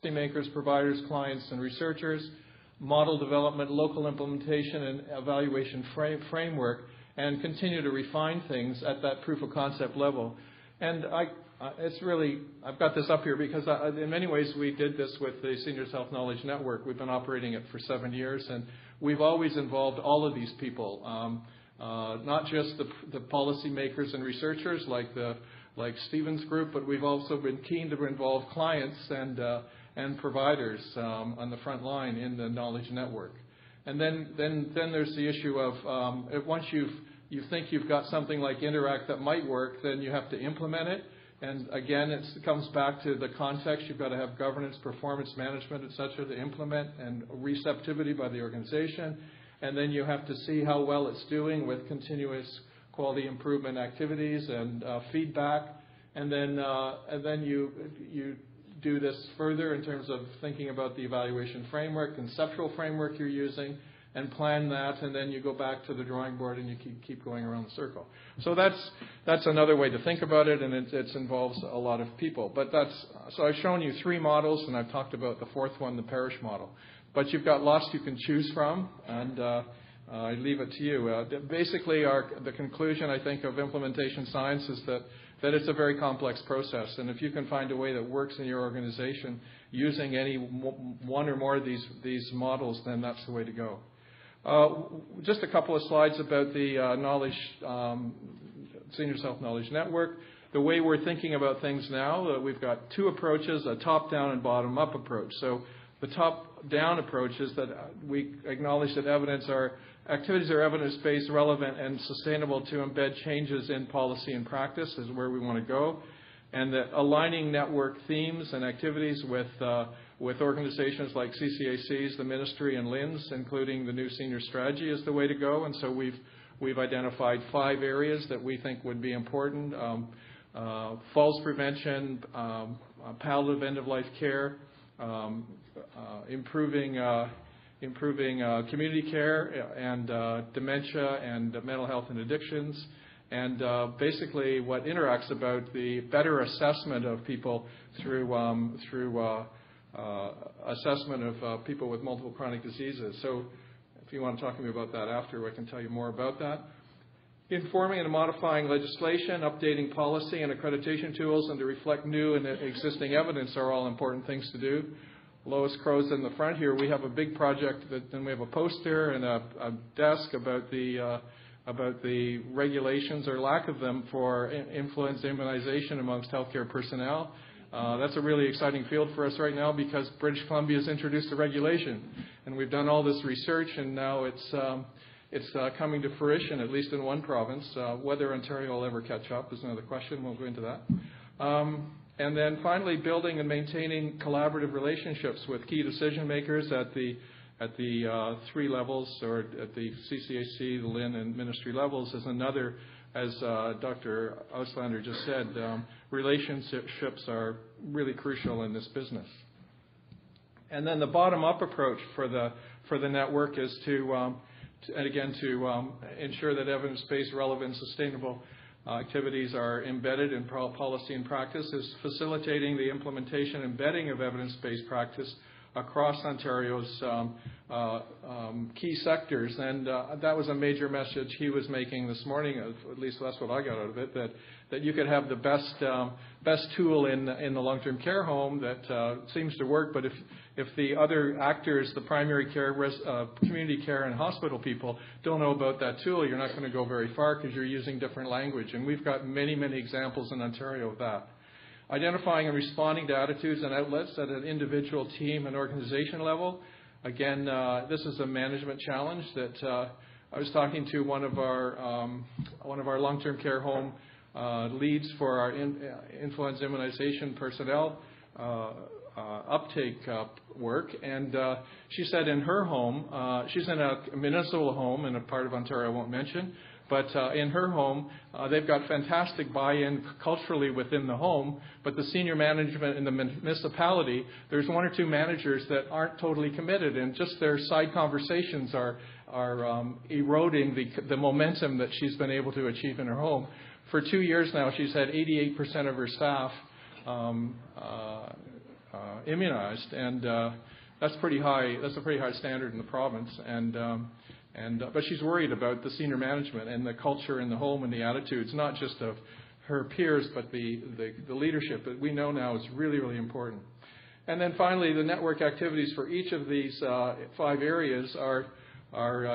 makers, providers, clients, and researchers, model development, local implementation, and evaluation framework, and continue to refine things at that proof of concept level. And I've got this up here because in many ways we did this with the Seniors Health Knowledge Network. We've been operating it for 7 years, and we've always involved all of these people, not just the policy makers and researchers like Stephen's group, but we've also been keen to involve clients and providers on the front line in the knowledge network. And then there's the issue of once you think you've got something like Interact that might work, then you have to implement it. And again, it comes back to the context. You've got to have governance, performance management, et cetera, to implement, and receptivity by the organization. And then you have to see how well it's doing with continuous quality improvement activities and feedback. And then you do this further in terms of thinking about the evaluation framework, conceptual framework you're using, and plan that, and then you go back to the drawing board and you keep going around the circle. So that's another way to think about it, and it involves a lot of people. But so I've shown you 3 models, and I've talked about the 4th one, the parish model. But you've got lots you can choose from, and I leave it to you. Basically, the conclusion, I think, of implementation science is that it's a very complex process, and if you can find a way that works in your organization using any one or more of these models, then that's the way to go. Just a couple of slides about the Seniors Health Knowledge Network. The way we're thinking about things now, we've got 2 approaches, a top-down and bottom-up approach. So the top-down approach is that we acknowledge that activities are evidence-based, relevant, and sustainable to embed changes in policy and practice is where we want to go. And that aligning network themes and activities with organizations like CCACs, the Ministry, and LINS, including the new senior strategy, is the way to go. And so we've identified 5 areas that we think would be important: falls prevention, palliative end-of-life care, improving community care, and dementia and mental health and addictions, and basically what Interact's about, the better assessment of people through assessment of people with multiple chronic diseases. So if you want to talk to me about that after, I can tell you more about that. Informing and modifying legislation, updating policy and accreditation tools, and to reflect new and existing evidence are all important things to do. Lois Crow's in the front here. We have a big project then we have a poster and a desk about the regulations or lack of them for influenza immunization amongst healthcare personnel. That's a really exciting field for us right now because British Columbia has introduced a regulation, and we've done all this research, and now it's coming to fruition, at least in one province. Whether Ontario will ever catch up is another question. We'll go into that. And then finally, building and maintaining collaborative relationships with key decision makers at the 3 levels, or at the CCAC, the LIN, and Ministry levels is another. As Dr. Auslander just said, relationships are really crucial in this business. And then the bottom-up approach for the network is to ensure that evidence-based, relevant, sustainable activities are embedded in policy and practice, is facilitating the implementation and embedding of evidence-based practice across Ontario's key sectors. And that was a major message he was making this morning, at least that's what I got out of it, that you could have the best tool in the long-term care home that seems to work, but if the other actors, the primary care, community care, and hospital people don't know about that tool, you're not going to go very far because you're using different language. And we've got many, many examples in Ontario of that. Identifying and responding to attitudes and outlets at an individual, team, and organization level. Again, this is a management challenge that I was talking to one of our long-term care home leads for our influenza immunization personnel uptake work, and she said in her home, she's in a municipal home in a part of Ontario I won't mention, but in her home, they've got fantastic buy-in culturally within the home, but the senior management in the municipality, there's 1 or 2 managers that aren't totally committed, and just their side conversations are eroding the momentum that she's been able to achieve in her home. For 2 years now, she's had 88% of her staff immunized, and that's pretty high. That's a pretty high standard in the province, but she's worried about the senior management and the culture in the home and the attitudes, not just of her peers, but the leadership that we know now is really, really important. And then finally, the network activities for each of these 5 areas are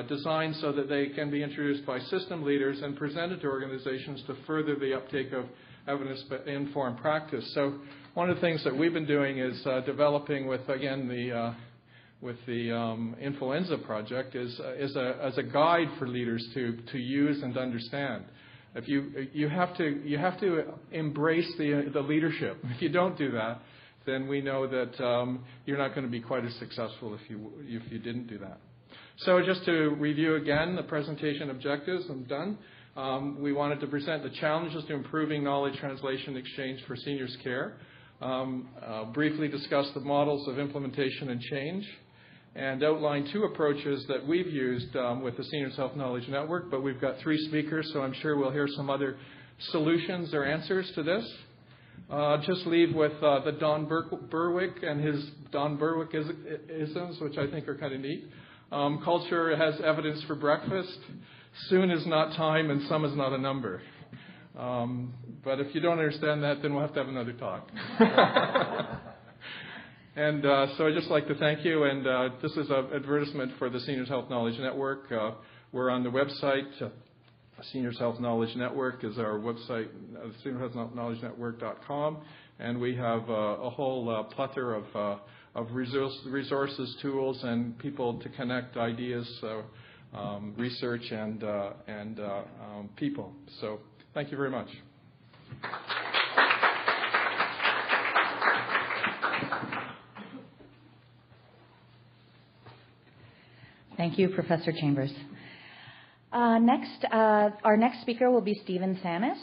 designed so that they can be introduced by system leaders and presented to organizations to further the uptake of evidence-informed practice. So one of the things that we've been doing is developing with, again, the influenza project as a guide for leaders to use and understand. If you have to embrace the leadership. If you don't do that, then we know that you're not going to be quite as successful if you didn't do that. So just to review again the presentation objectives, I'm done. We wanted to present the challenges to improving knowledge translation exchange for seniors care, briefly discuss the models of implementation and change, and outline 2 approaches that we've used with the Seniors Health Knowledge Network, but we've got 3 speakers, so I'm sure we'll hear some other solutions or answers to this. Just leave with the Don Berwick and his Don Berwick isms, which I think are kind of neat. Culture has evidence for breakfast. Soon is not time, and some is not a number. But if you don't understand that, then we'll have to have another talk. And so I'd just like to thank you. And this is an advertisement for the Seniors Health Knowledge Network. We're on the website. Seniors Health Knowledge Network is our website, seniorshealthnowledgenetwork.com, and we have a whole plethora of resources, tools, and people to connect ideas, research, and people. So thank you very much. Thank you, Professor Chambers. Our next speaker will be Stephen Sammis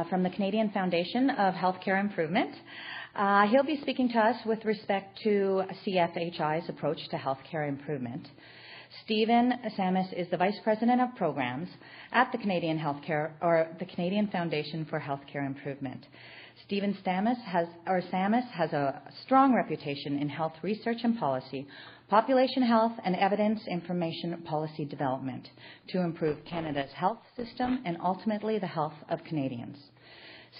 from the Canadian Foundation of Healthcare Improvement. He'll be speaking to us with respect to CFHI's approach to healthcare improvement. Stephen Sammis is the Vice President of Programs at the Canadian Foundation for Healthcare Improvement. Stephen Sammis has a strong reputation in health research and policy, population health, and evidence information policy development to improve Canada's health system and ultimately the health of Canadians.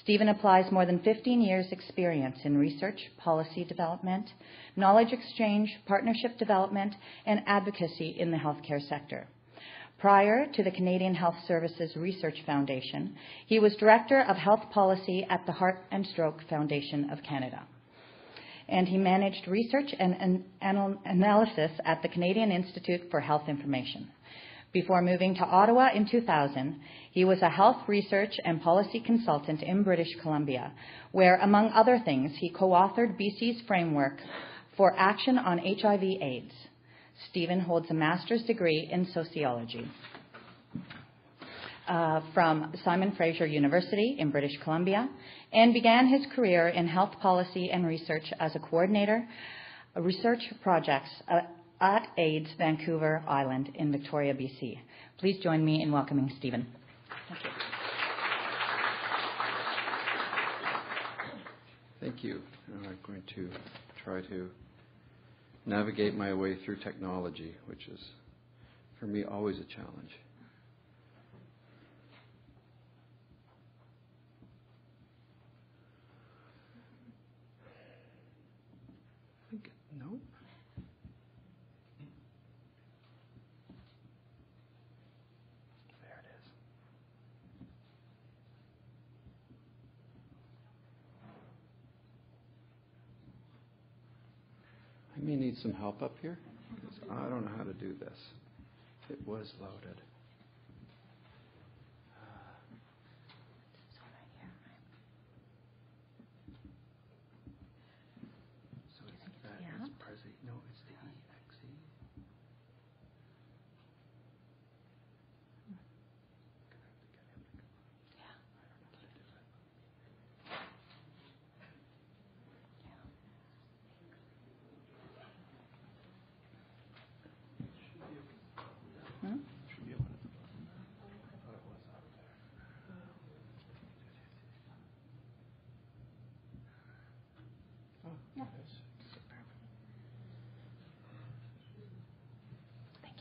Stephen applies more than 15 years' experience in research, policy development, knowledge exchange, partnership development, and advocacy in the healthcare sector. Prior to the Canadian Health Services Research Foundation, he was Director of Health Policy at the Heart and Stroke Foundation of Canada. And he managed research and analysis at the Canadian Institute for Health Information. Before moving to Ottawa in 2000, he was a health research and policy consultant in British Columbia, where, among other things, he co-authored BC's framework for action on HIV/AIDS. Stephen holds a master's degree in sociology from Simon Fraser University in British Columbia, and began his career in health policy and research as a coordinator of research projects at AIDS Vancouver Island in Victoria, BC. Please join me in welcoming Stephen. Thank you. I'm going to try to navigate my way through technology, which is, for me, always a challenge. Nope. There it is. I may need some help up here, because I don't know how to do this. It was loaded. So it's that is Prezi. No, it's the EXE.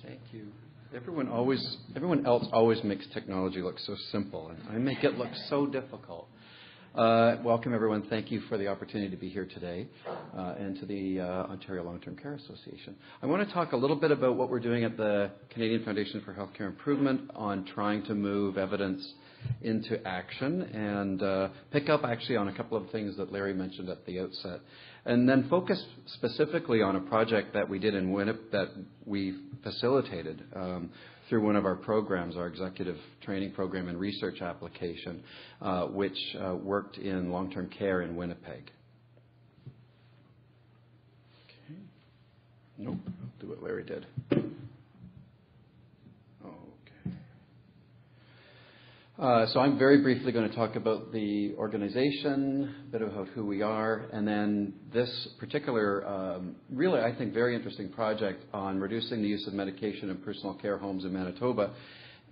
Thank you. Everyone else always makes technology look so simple, and I make it look so difficult. Welcome, everyone. Thank you for the opportunity to be here today and to the Ontario Long-Term Care Association. I want to talk a little bit about what we're doing at the Canadian Foundation for Healthcare Improvement on trying to move evidence into action and pick up actually on a couple of things that Larry mentioned at the outset. And then focus specifically on a project that we did in Winnipeg that we facilitated through one of our programs, our executive training program and research application, which worked in long-term care in Winnipeg. Okay. Nope, I'll do what Larry did. So I'm very briefly going to talk about the organization, a bit about who we are, and then this particular, really I think very interesting project on reducing the use of medication in personal care homes in Manitoba,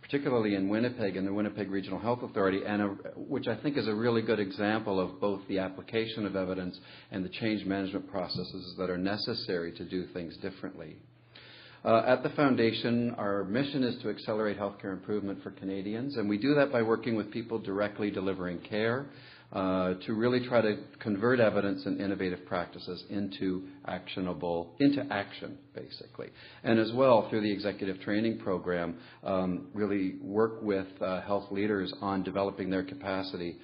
particularly in Winnipeg and the Winnipeg Regional Health Authority, and which I think is a really good example of both the application of evidence and the change management processes that are necessary to do things differently. At the Foundation, our mission is to accelerate healthcare improvement for Canadians, and we do that by working with people directly delivering care to really try to convert evidence and innovative practices into action, basically. And as well, through the executive training program, really work with health leaders on developing their capacity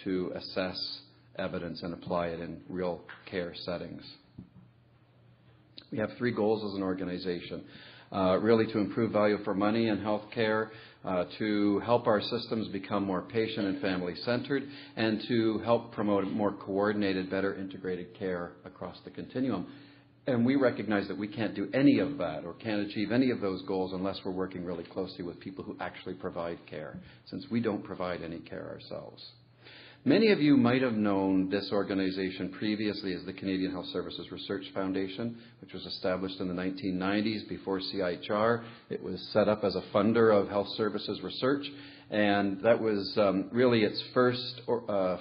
to assess evidence and apply it in real care settings. We have 3 goals as an organization, really to improve value for money in healthcare, to help our systems become more patient and family-centered, and to help promote more coordinated, better integrated care across the continuum. And we recognize that we can't do any of that or can't achieve any of those goals unless we're working really closely with people who actually provide care, since we don't provide any care ourselves. Many of you might have known this organization previously as the Canadian Health Services Research Foundation, which was established in the 1990s before CIHR. It was set up as a funder of health services research, and that was really its first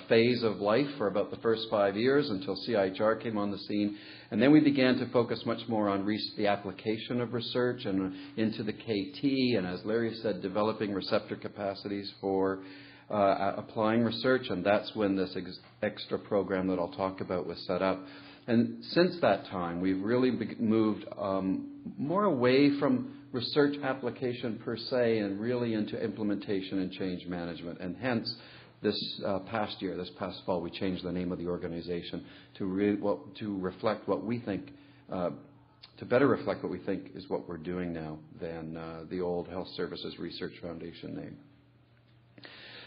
phase of life for about the first 5 years until CIHR came on the scene. And then we began to focus much more on the application of research and into the KT, and as Larry said, developing receptor capacities for applying research, and that's when this extra program that I'll talk about was set up. And since that time, we've really moved more away from research application per se and really into implementation and change management. And hence, this past fall, we changed the name of the organization to reflect what we think, to better reflect what we think is what we're doing now than the old Health Services Research Foundation name.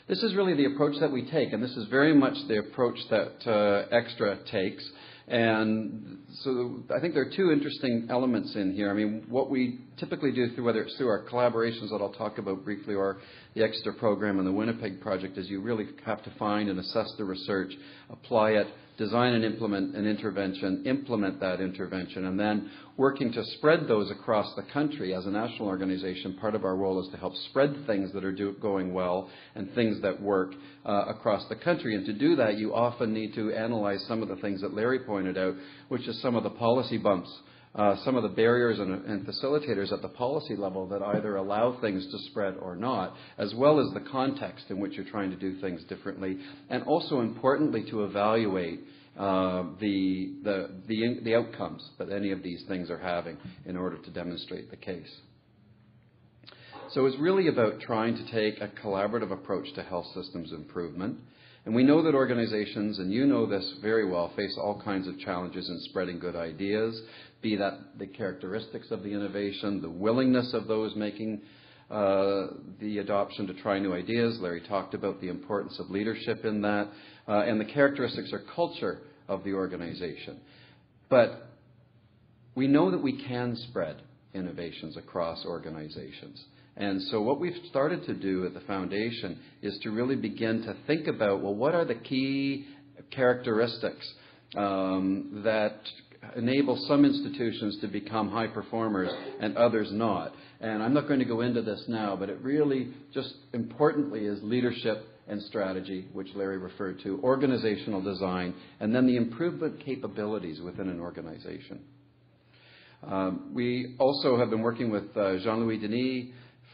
This is really the approach that we take, and this is very much the approach that Extra takes. And so I think there are 2 interesting elements in here. I mean, what we typically do, whether it's through our collaborations that I'll talk about briefly or the Extra program and the Winnipeg project, is you really have to find and assess the research, apply it, design and implement an intervention, implement that intervention, and then working to spread those across the country. As a national organization, part of our role is to help spread things that are going well and things that work across the country. And to do that, you often need to analyze some of the things that Larry pointed out, which is some of the policy bumps, some of the barriers and facilitators at the policy level that either allow things to spread or not, as well as the context in which you're trying to do things differently, and also importantly to evaluate the outcomes that any of these things are having in order to demonstrate the case. So it's really about trying to take a collaborative approach to health systems improvement. And we know that organizations, and you know this very well, face all kinds of challenges in spreading good ideas, be that the characteristics of the innovation, the willingness of those making the adoption to try new ideas. Larry talked about the importance of leadership in that, and the characteristics or culture of the organization. But we know that we can spread innovations across organizations. And so what we've started to do at the Foundation is to really begin to think about, well, what are the key characteristics that enable some institutions to become high performers and others not. And I'm not going to go into this now, but it really just importantly is leadership and strategy, which Larry referred to, organizational design, and then the improvement capabilities within an organization. We also have been working with Jean-Louis Denis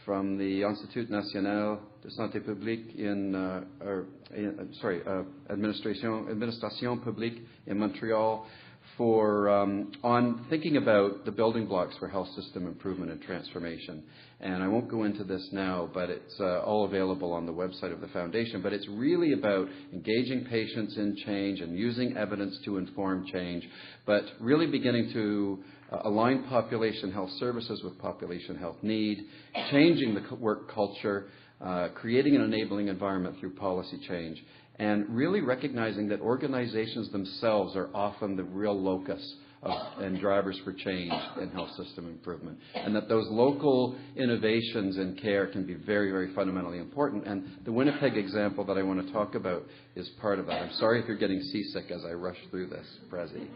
from the Institut National de Santé Publique Administration Publique in Montreal on thinking about the building blocks for health system improvement and transformation. And I won't go into this now, but it's all available on the website of the foundation. But it's really about engaging patients in change and using evidence to inform change, but really beginning to align population health services with population health need, changing the work culture, creating an enabling environment through policy change, and really recognizing that organizations themselves are often the real locus and drivers for change in health system improvement, and that those local innovations in care can be very, very fundamentally important. And the Winnipeg example that I want to talk about is part of that. I'm sorry if you're getting seasick as I rush through this, Prezi.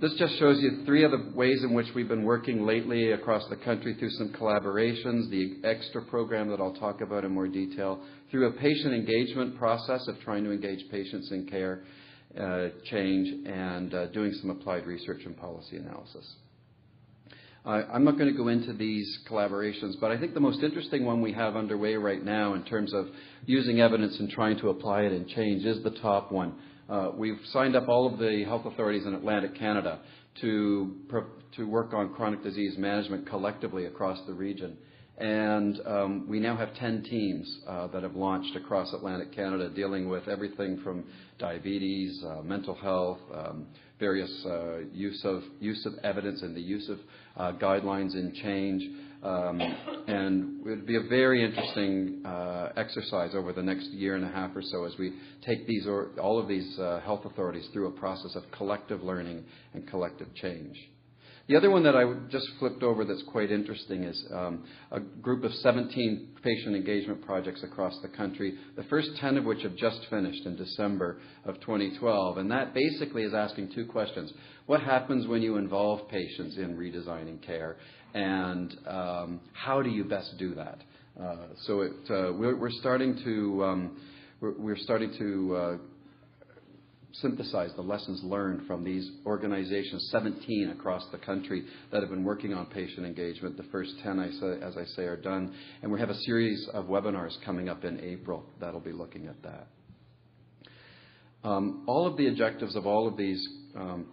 This just shows you three of the ways in which we've been working lately across the country through some collaborations, the extra program that I'll talk about in more detail, through a patient engagement process of trying to engage patients in care change, and doing some applied research and policy analysis. I'm not going to go into these collaborations, but I think the most interesting one we have underway right now in terms of using evidence and trying to apply it in change is the top one. We've signed up all of the health authorities in Atlantic Canada to work on chronic disease management collectively across the region. And we now have 10 teams that have launched across Atlantic Canada dealing with everything from diabetes, mental health, various use of evidence and the use of guidelines in change. And it would be a very interesting exercise over the next year and a half or so as we take all of these health authorities through a process of collective learning and collective change. The other one that I just flipped over that's quite interesting is a group of 17 patient engagement projects across the country, the first 10 of which have just finished in December of 2012. And that basically is asking two questions. What happens when you involve patients in redesigning care? And how do you best do that? We're starting to synthesize the lessons learned from these organizations, 17 across the country that have been working on patient engagement. The first 10, as I say, are done. And we have a series of webinars coming up in April that'll be looking at that. All of the objectives of all of these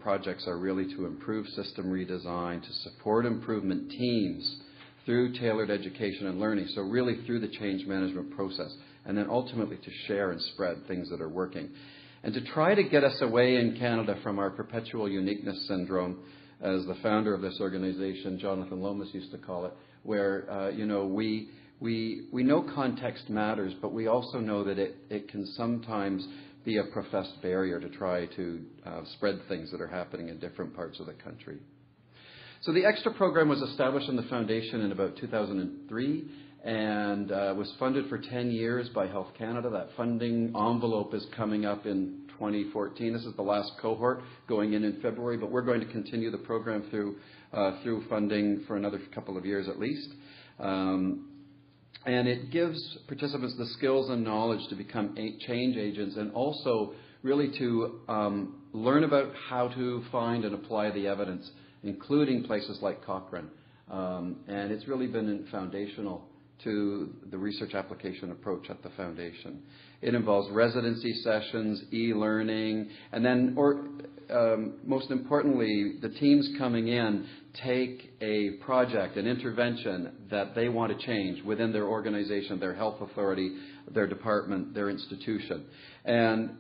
projects are really to improve system redesign, to support improvement teams through tailored education and learning, so really through the change management process, and then ultimately to share and spread things that are working. And to try to get us away in Canada from our perpetual uniqueness syndrome, as the founder of this organization, Jonathan Lomas, used to call it, where we know context matters, but we also know that it can sometimes be a professed barrier to try to spread things that are happening in different parts of the country. So the extra program was established in the foundation in about 2003 and was funded for 10 years by Health Canada. That funding envelope is coming up in 2014. This is the last cohort going in February, but we're going to continue the program through funding for another couple of years at least. And it gives participants the skills and knowledge to become change agents, and also really to learn about how to find and apply the evidence, including places like Cochrane. And it's really been foundational to the research application approach at the foundation. It involves residency sessions, e-learning, and then, most importantly, the teams coming in take a project, an intervention that they want to change within their organization, their health authority, their department, their institution. And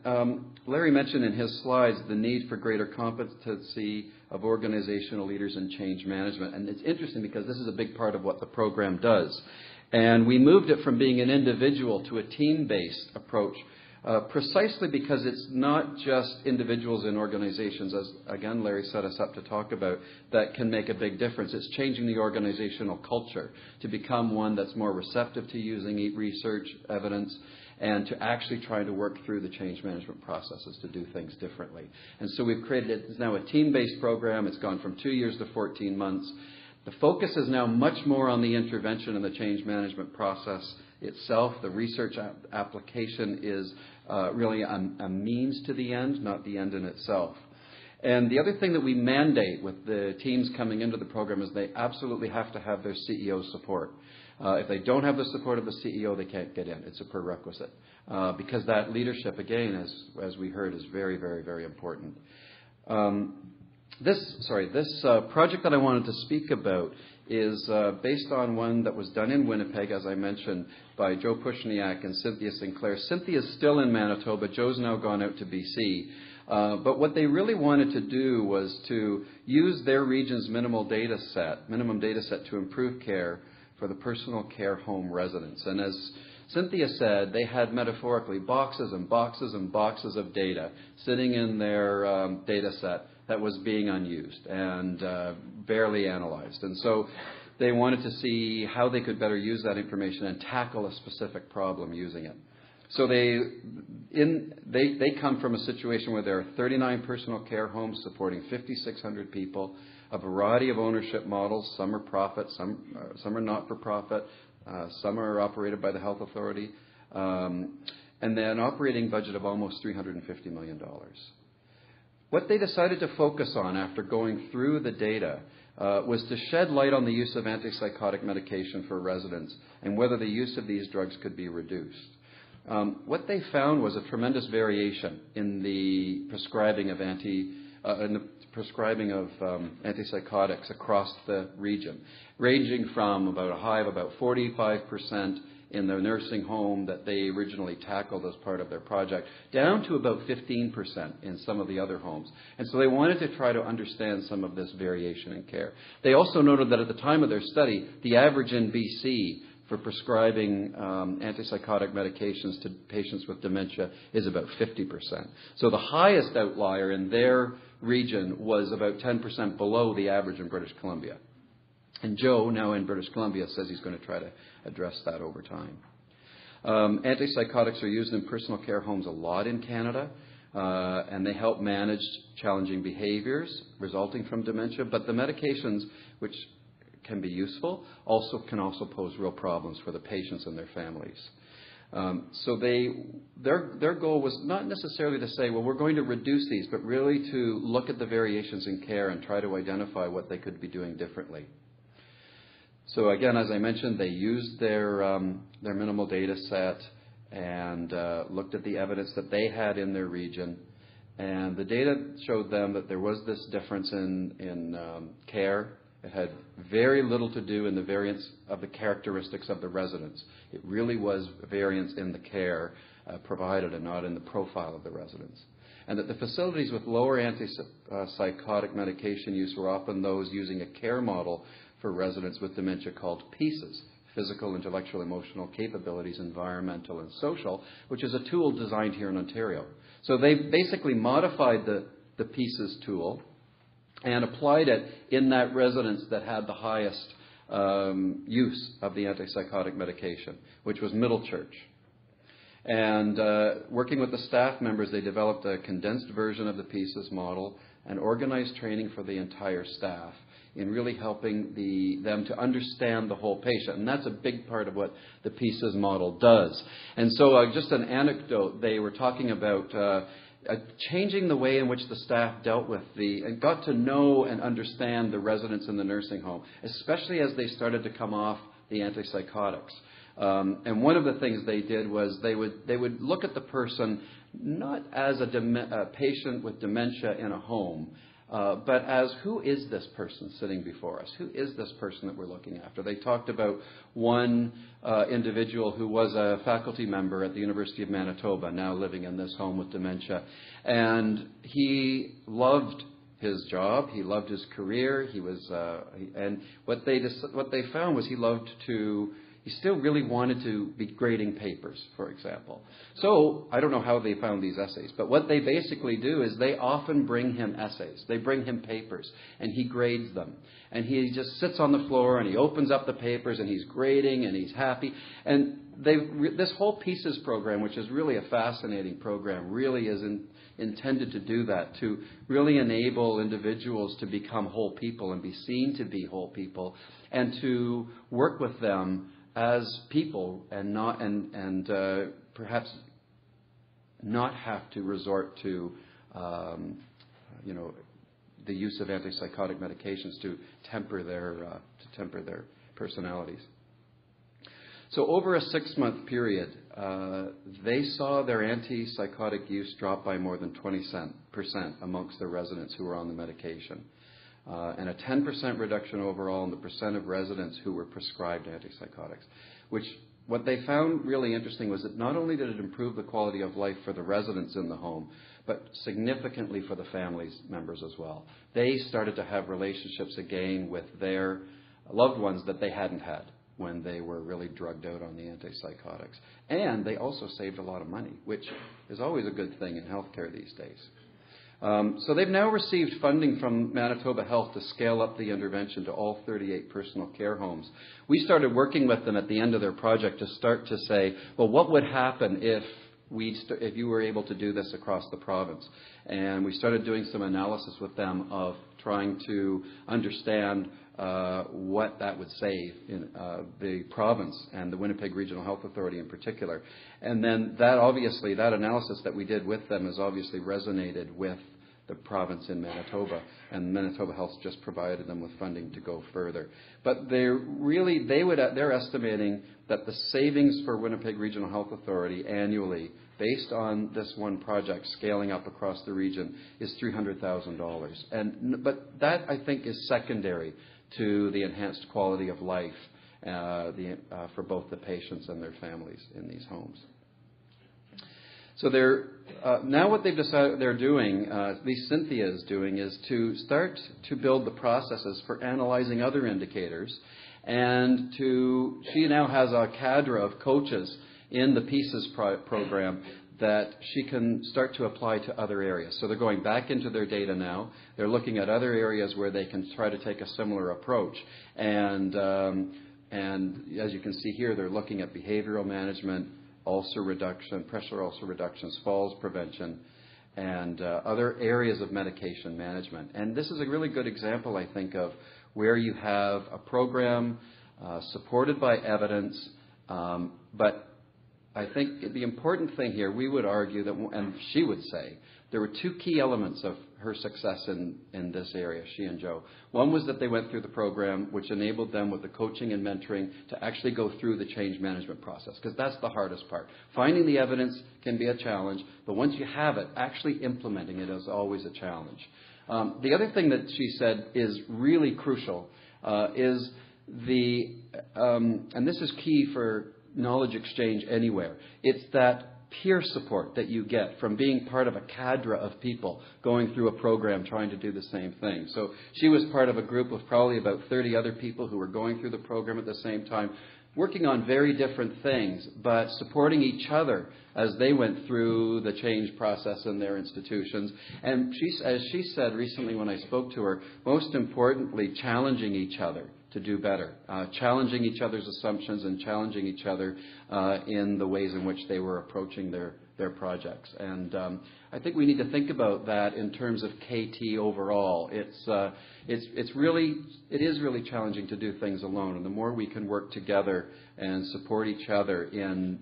Larry mentioned in his slides the need for greater competency of organizational leaders in change management. And it's interesting because this is a big part of what the program does. And we moved it from being an individual to a team-based approach, precisely because it's not just individuals in organizations, as again Larry set us up to talk about, that can make a big difference. It's changing the organizational culture to become one that's more receptive to using research, evidence, and to actually try to work through the change management processes to do things differently. And so we've created it. It's now a team-based program. It's gone from 2 years to 14 months. The focus is now much more on the intervention and the change management process itself. The research application is really a means to the end, not the end in itself. And the other thing that we mandate with the teams coming into the program is they absolutely have to have their CEO support. If they don't have the support of the CEO, they can't get in. It's a prerequisite. Because that leadership, again, as we heard, is very, very, very important. This project that I wanted to speak about is based on one that was done in Winnipeg, as I mentioned, by Joe Pushniak and Cynthia Sinclair. Cynthia's still in Manitoba. Joe's now gone out to BC. But what they really wanted to do was to use their region's minimum data set to improve care for the personal care home residents. And as Cynthia said, they had metaphorically boxes and boxes and boxes of data sitting in their data set that was being unused and barely analyzed. And so they wanted to see how they could better use that information and tackle a specific problem using it. So they come from a situation where there are 39 personal care homes supporting 5,600 people, a variety of ownership models. Some are profit, some are not-for-profit, some are operated by the health authority, and then an operating budget of almost $350 million. What they decided to focus on after going through the data was to shed light on the use of antipsychotic medication for residents and whether the use of these drugs could be reduced. What they found was a tremendous variation in the prescribing of antipsychotics across the region, ranging from about a high of about 45% in the nursing home that they originally tackled as part of their project, down to about 15% in some of the other homes. And so they wanted to try to understand some of this variation in care. They also noted that at the time of their study, the average in BC for prescribing antipsychotic medications to patients with dementia is about 50%. So the highest outlier in their region was about 10% below the average in British Columbia. And Joe, now in British Columbia, says he's going to try to address that over time. Antipsychotics are used in personal care homes a lot in Canada, and they help manage challenging behaviors resulting from dementia. But the medications, which can be useful, can also pose real problems for the patients and their families. So their goal was not necessarily to say, well, we're going to reduce these, but really to look at the variations in care and try to identify what they could be doing differently. So again, as I mentioned, they used their minimal data set and looked at the evidence that they had in their region. And the data showed them that there was this difference in care. It had very little to do in the variance of the characteristics of the residents. It really was variance in the care provided and not in the profile of the residents. And that the facilities with lower antipsychotic medication use were often those using a care model for residents with dementia called PIECES, physical, intellectual, emotional capabilities, environmental, and social, which is a tool designed here in Ontario. So they basically modified the PIECES tool and applied it in that residence that had the highest use of the antipsychotic medication, which was Middlechurch. And working with the staff members, they developed a condensed version of the PIECES model and organized training for the entire staff in really helping them to understand the whole patient. And that's a big part of what the PIECES model does. And so just an anecdote, they were talking about changing the way in which the staff dealt with and got to know and understand the residents in the nursing home, especially as they started to come off the antipsychotics. And one of the things they did was they would look at the person not as a patient with dementia in a home, but as who is this person sitting before us? Who is this person that we're looking after? They talked about one individual who was a faculty member at the University of Manitoba, now living in this home with dementia. And he loved his job. He loved his career. And what they found was he still really wanted to be grading papers, for example. So I don't know how they found these essays, but what they basically do is they often bring him essays. They bring him papers, and he grades them. And he just sits on the floor, and he opens up the papers, and he's grading, and he's happy. And this whole PIECES program, which is really a fascinating program, really is intended to do that, to really enable individuals to become whole people and be seen to be whole people, and to work with them as people and perhaps not have to resort to the use of antipsychotic medications to temper their personalities. So over a 6-month period, they saw their antipsychotic use drop by more than 20% amongst the residents who were on the medication, and a 10% reduction overall in the percent of residents who were prescribed antipsychotics, which what they found really interesting was that not only did it improve the quality of life for the residents in the home, but significantly for the family members as well. They started to have relationships again with their loved ones that they hadn't had when they were really drugged out on the antipsychotics. And they also saved a lot of money, which is always a good thing in healthcare these days. So they've now received funding from Manitoba Health to scale up the intervention to all 38 personal care homes. We started working with them at the end of their project to start to say, well, what would happen if you were able to do this across the province? And we started doing some analysis with them of trying to understand what that would save in the province and the Winnipeg Regional Health Authority in particular. And then that analysis that we did with them has obviously resonated with the province in Manitoba, and Manitoba Health just provided them with funding to go further. But they're estimating that the savings for Winnipeg Regional Health Authority annually, based on this one project scaling up across the region, is $300,000. But that, I think, is secondary to the enhanced quality of life for both the patients and their families in these homes. So now what they've decided they're doing, at least Cynthia is doing, is to start to build the processes for analyzing other indicators. And she now has a cadre of coaches in the PIECES program that she can start to apply to other areas. So they're going back into their data now. They're looking at other areas where they can try to take a similar approach. And as you can see here, they're looking at behavioral management, ulcer reduction, pressure ulcer reductions, falls prevention, and other areas of medication management. And this is a really good example, I think, of where you have a program supported by evidence, but I think the important thing here, we would argue that, and she would say, there were 2 key elements of her success in this area, she and Joe. One was that they went through the program, which enabled them with the coaching and mentoring to actually go through the change management process, because that's the hardest part. Finding the evidence can be a challenge, but once you have it, actually implementing it is always a challenge. The other thing that she said is really crucial is and this is key for knowledge exchange anywhere, it's that peer support that you get from being part of a cadre of people going through a program trying to do the same thing. So she was part of a group of probably about 30 other people who were going through the program at the same time, working on very different things, but supporting each other as they went through the change process in their institutions. And as she said recently when I spoke to her, most importantly, challenging each other to do better, challenging each other's assumptions and challenging each other in the ways in which they were approaching their projects. And I think we need to think about that in terms of KT overall. It is really challenging to do things alone, and the more we can work together and support each other in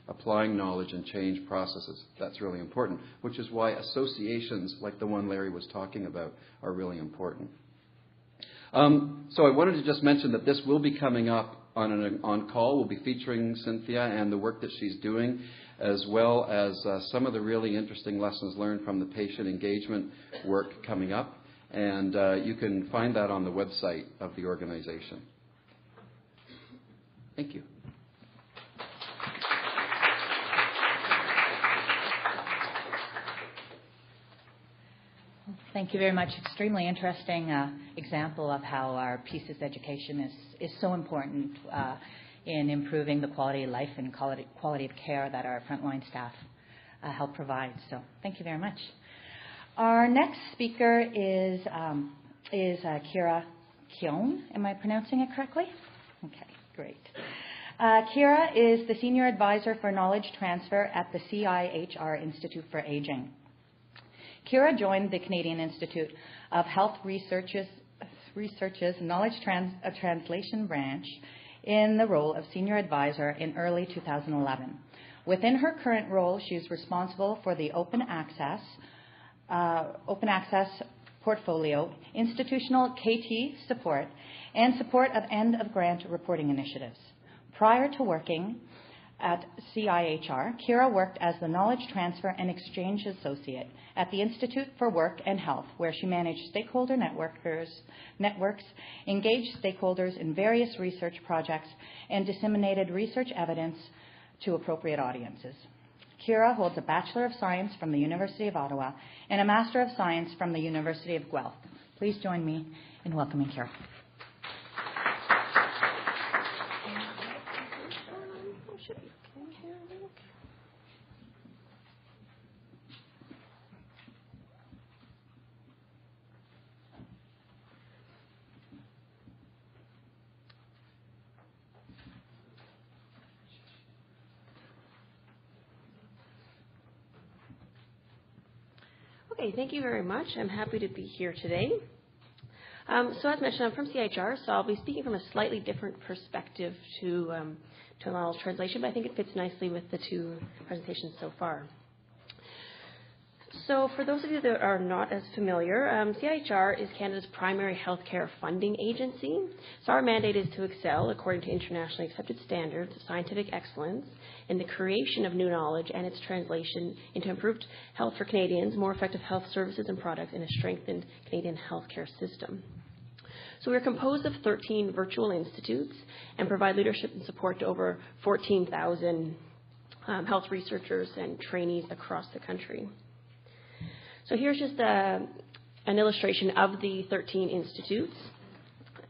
applying knowledge and change processes, that's really important, which is why associations like the one Larry was talking about are really important. So I wanted to just mention that this will be coming up on call. We'll be featuring Cynthia and the work that she's doing, as well as some of the really interesting lessons learned from the patient engagement work coming up. And you can find that on the website of the organization. Thank you. Thank you very much. Extremely interesting example of how our PIECES education is so important in improving the quality of life and quality of care that our frontline staff help provide. So thank you very much. Our next speaker is Kira Keown. Am I pronouncing it correctly? Okay, great. Kira is the Senior Advisor for Knowledge Transfer at the CIHR Institute for Aging. Kira joined the Canadian Institute of Health Research's Knowledge Translation Branch in the role of Senior Advisor in early 2011. Within her current role, she is responsible for the open access portfolio, institutional KT support, and support of end-of-grant reporting initiatives. Prior to working at CIHR, Kira worked as the Knowledge Transfer and Exchange Associate at the Institute for Work and Health, where she managed stakeholder networks, engaged stakeholders in various research projects, and disseminated research evidence to appropriate audiences. Kira holds a Bachelor of Science from the University of Ottawa and a Master of Science from the University of Guelph. Please join me in welcoming Kira. Okay, thank you very much. I'm happy to be here today. So as mentioned, I'm from CIHR, so I'll be speaking from a slightly different perspective to knowledge translation, but I think it fits nicely with the two presentations so far. So for those of you that are not as familiar, CIHR is Canada's primary healthcare funding agency. So our mandate is to excel according to internationally accepted standards of scientific excellence in the creation of new knowledge and its translation into improved health for Canadians, more effective health services and products, and a strengthened Canadian healthcare system. So we're composed of 13 virtual institutes and provide leadership and support to over 14,000 health researchers and trainees across the country. So here's just an illustration of the 13 institutes.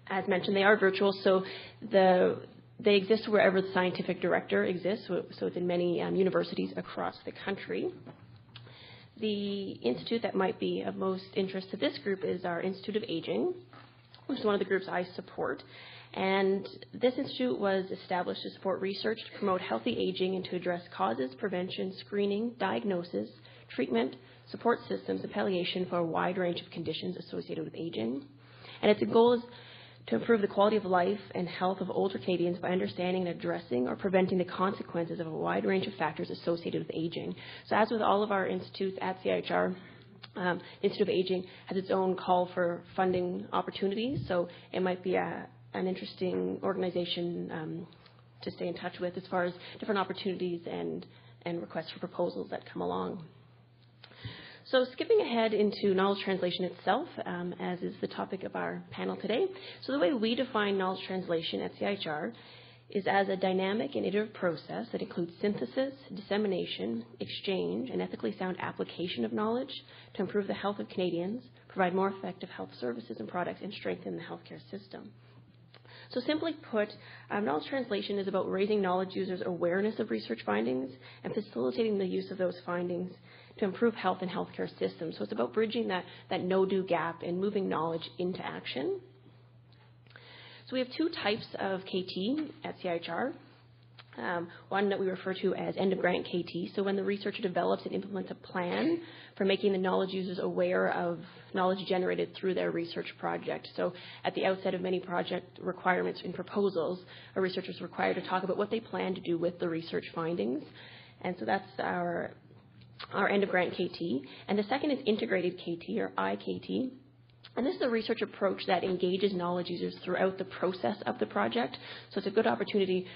As mentioned, they are virtual, so they exist wherever the scientific director exists, so it's in many universities across the country. The institute that might be of most interest to this group is our Institute of Aging, which is one of the groups I support. And this institute was established to support research to promote healthy aging and to address causes, prevention, screening, diagnosis, treatment, support systems, and palliation for a wide range of conditions associated with aging. And its goal is to improve the quality of life and health of older Canadians by understanding and addressing or preventing the consequences of a wide range of factors associated with aging. So as with all of our institutes at CIHR, Institute of Aging has its own call for funding opportunities, so it might be an interesting organization to stay in touch with as far as different opportunities and requests for proposals that come along. So skipping ahead into knowledge translation itself, as is the topic of our panel today. So the way we define knowledge translation at CIHR is as a dynamic and iterative process that includes synthesis, dissemination, exchange, and ethically sound application of knowledge to improve the health of Canadians, provide more effective health services and products, and strengthen the healthcare system. So simply put, knowledge translation is about raising knowledge users' awareness of research findings and facilitating the use of those findings to improve health and healthcare systems. So it's about bridging that no-do gap and moving knowledge into action. So we have two types of KT at CIHR. One that we refer to as end-of-grant KT. So when the researcher develops and implements a plan for making the knowledge users aware of knowledge generated through their research project. So at the outset of many project requirements and proposals, a researcher is required to talk about what they plan to do with the research findings. And so that's our end-of-grant KT. And the second is integrated KT, or IKT. And this is a research approach that engages knowledge users throughout the process of the project. So it's a good opportunity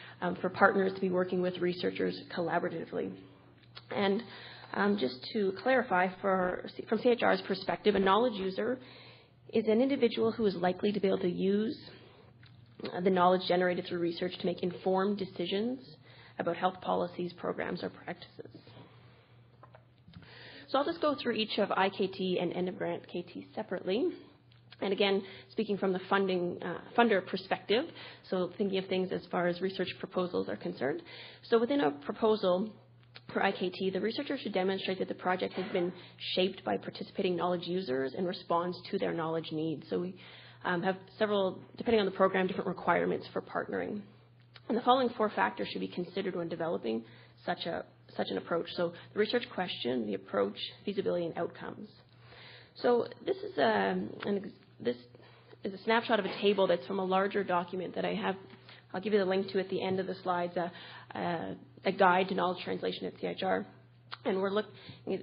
for partners to be working with researchers collaboratively. And just to clarify, from CIHR's perspective, a knowledge user is an individual who is likely to be able to use the knowledge generated through research to make informed decisions about health policies, programs, or practices. So I'll just go through each of IKT and end-of-grant KT separately. And again, speaking from the funder perspective, so thinking of things as far as research proposals are concerned. So within a proposal for IKT, the researcher should demonstrate that the project has been shaped by participating knowledge users and responds to their knowledge needs. So we have several, depending on the program, different requirements for partnering. And the following four factors should be considered when developing such an approach. So the research question, the approach, feasibility, and outcomes. So this is a snapshot of a table that's from a larger document that I have. I'll give you the link to at the end of the slides, a guide to knowledge translation at CIHR. And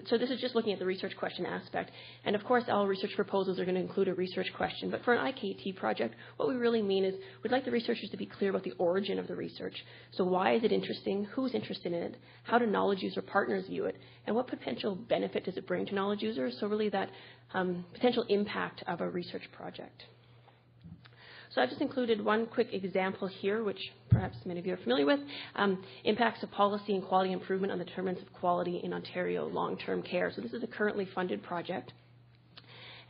so this is just looking at the research question aspect. And of course, all research proposals are going to include a research question. But for an IKT project, what we really mean is we'd like the researchers to be clear about the origin of the research. So why is it interesting? Who's interested in it? How do knowledge user partners view it? And what potential benefit does it bring to knowledge users? So really that potential impact of a research project. So I've just included one quick example here, which perhaps many of you are familiar with, impacts of policy and quality improvement on the determinants of quality in Ontario long-term care. So this is a currently funded project.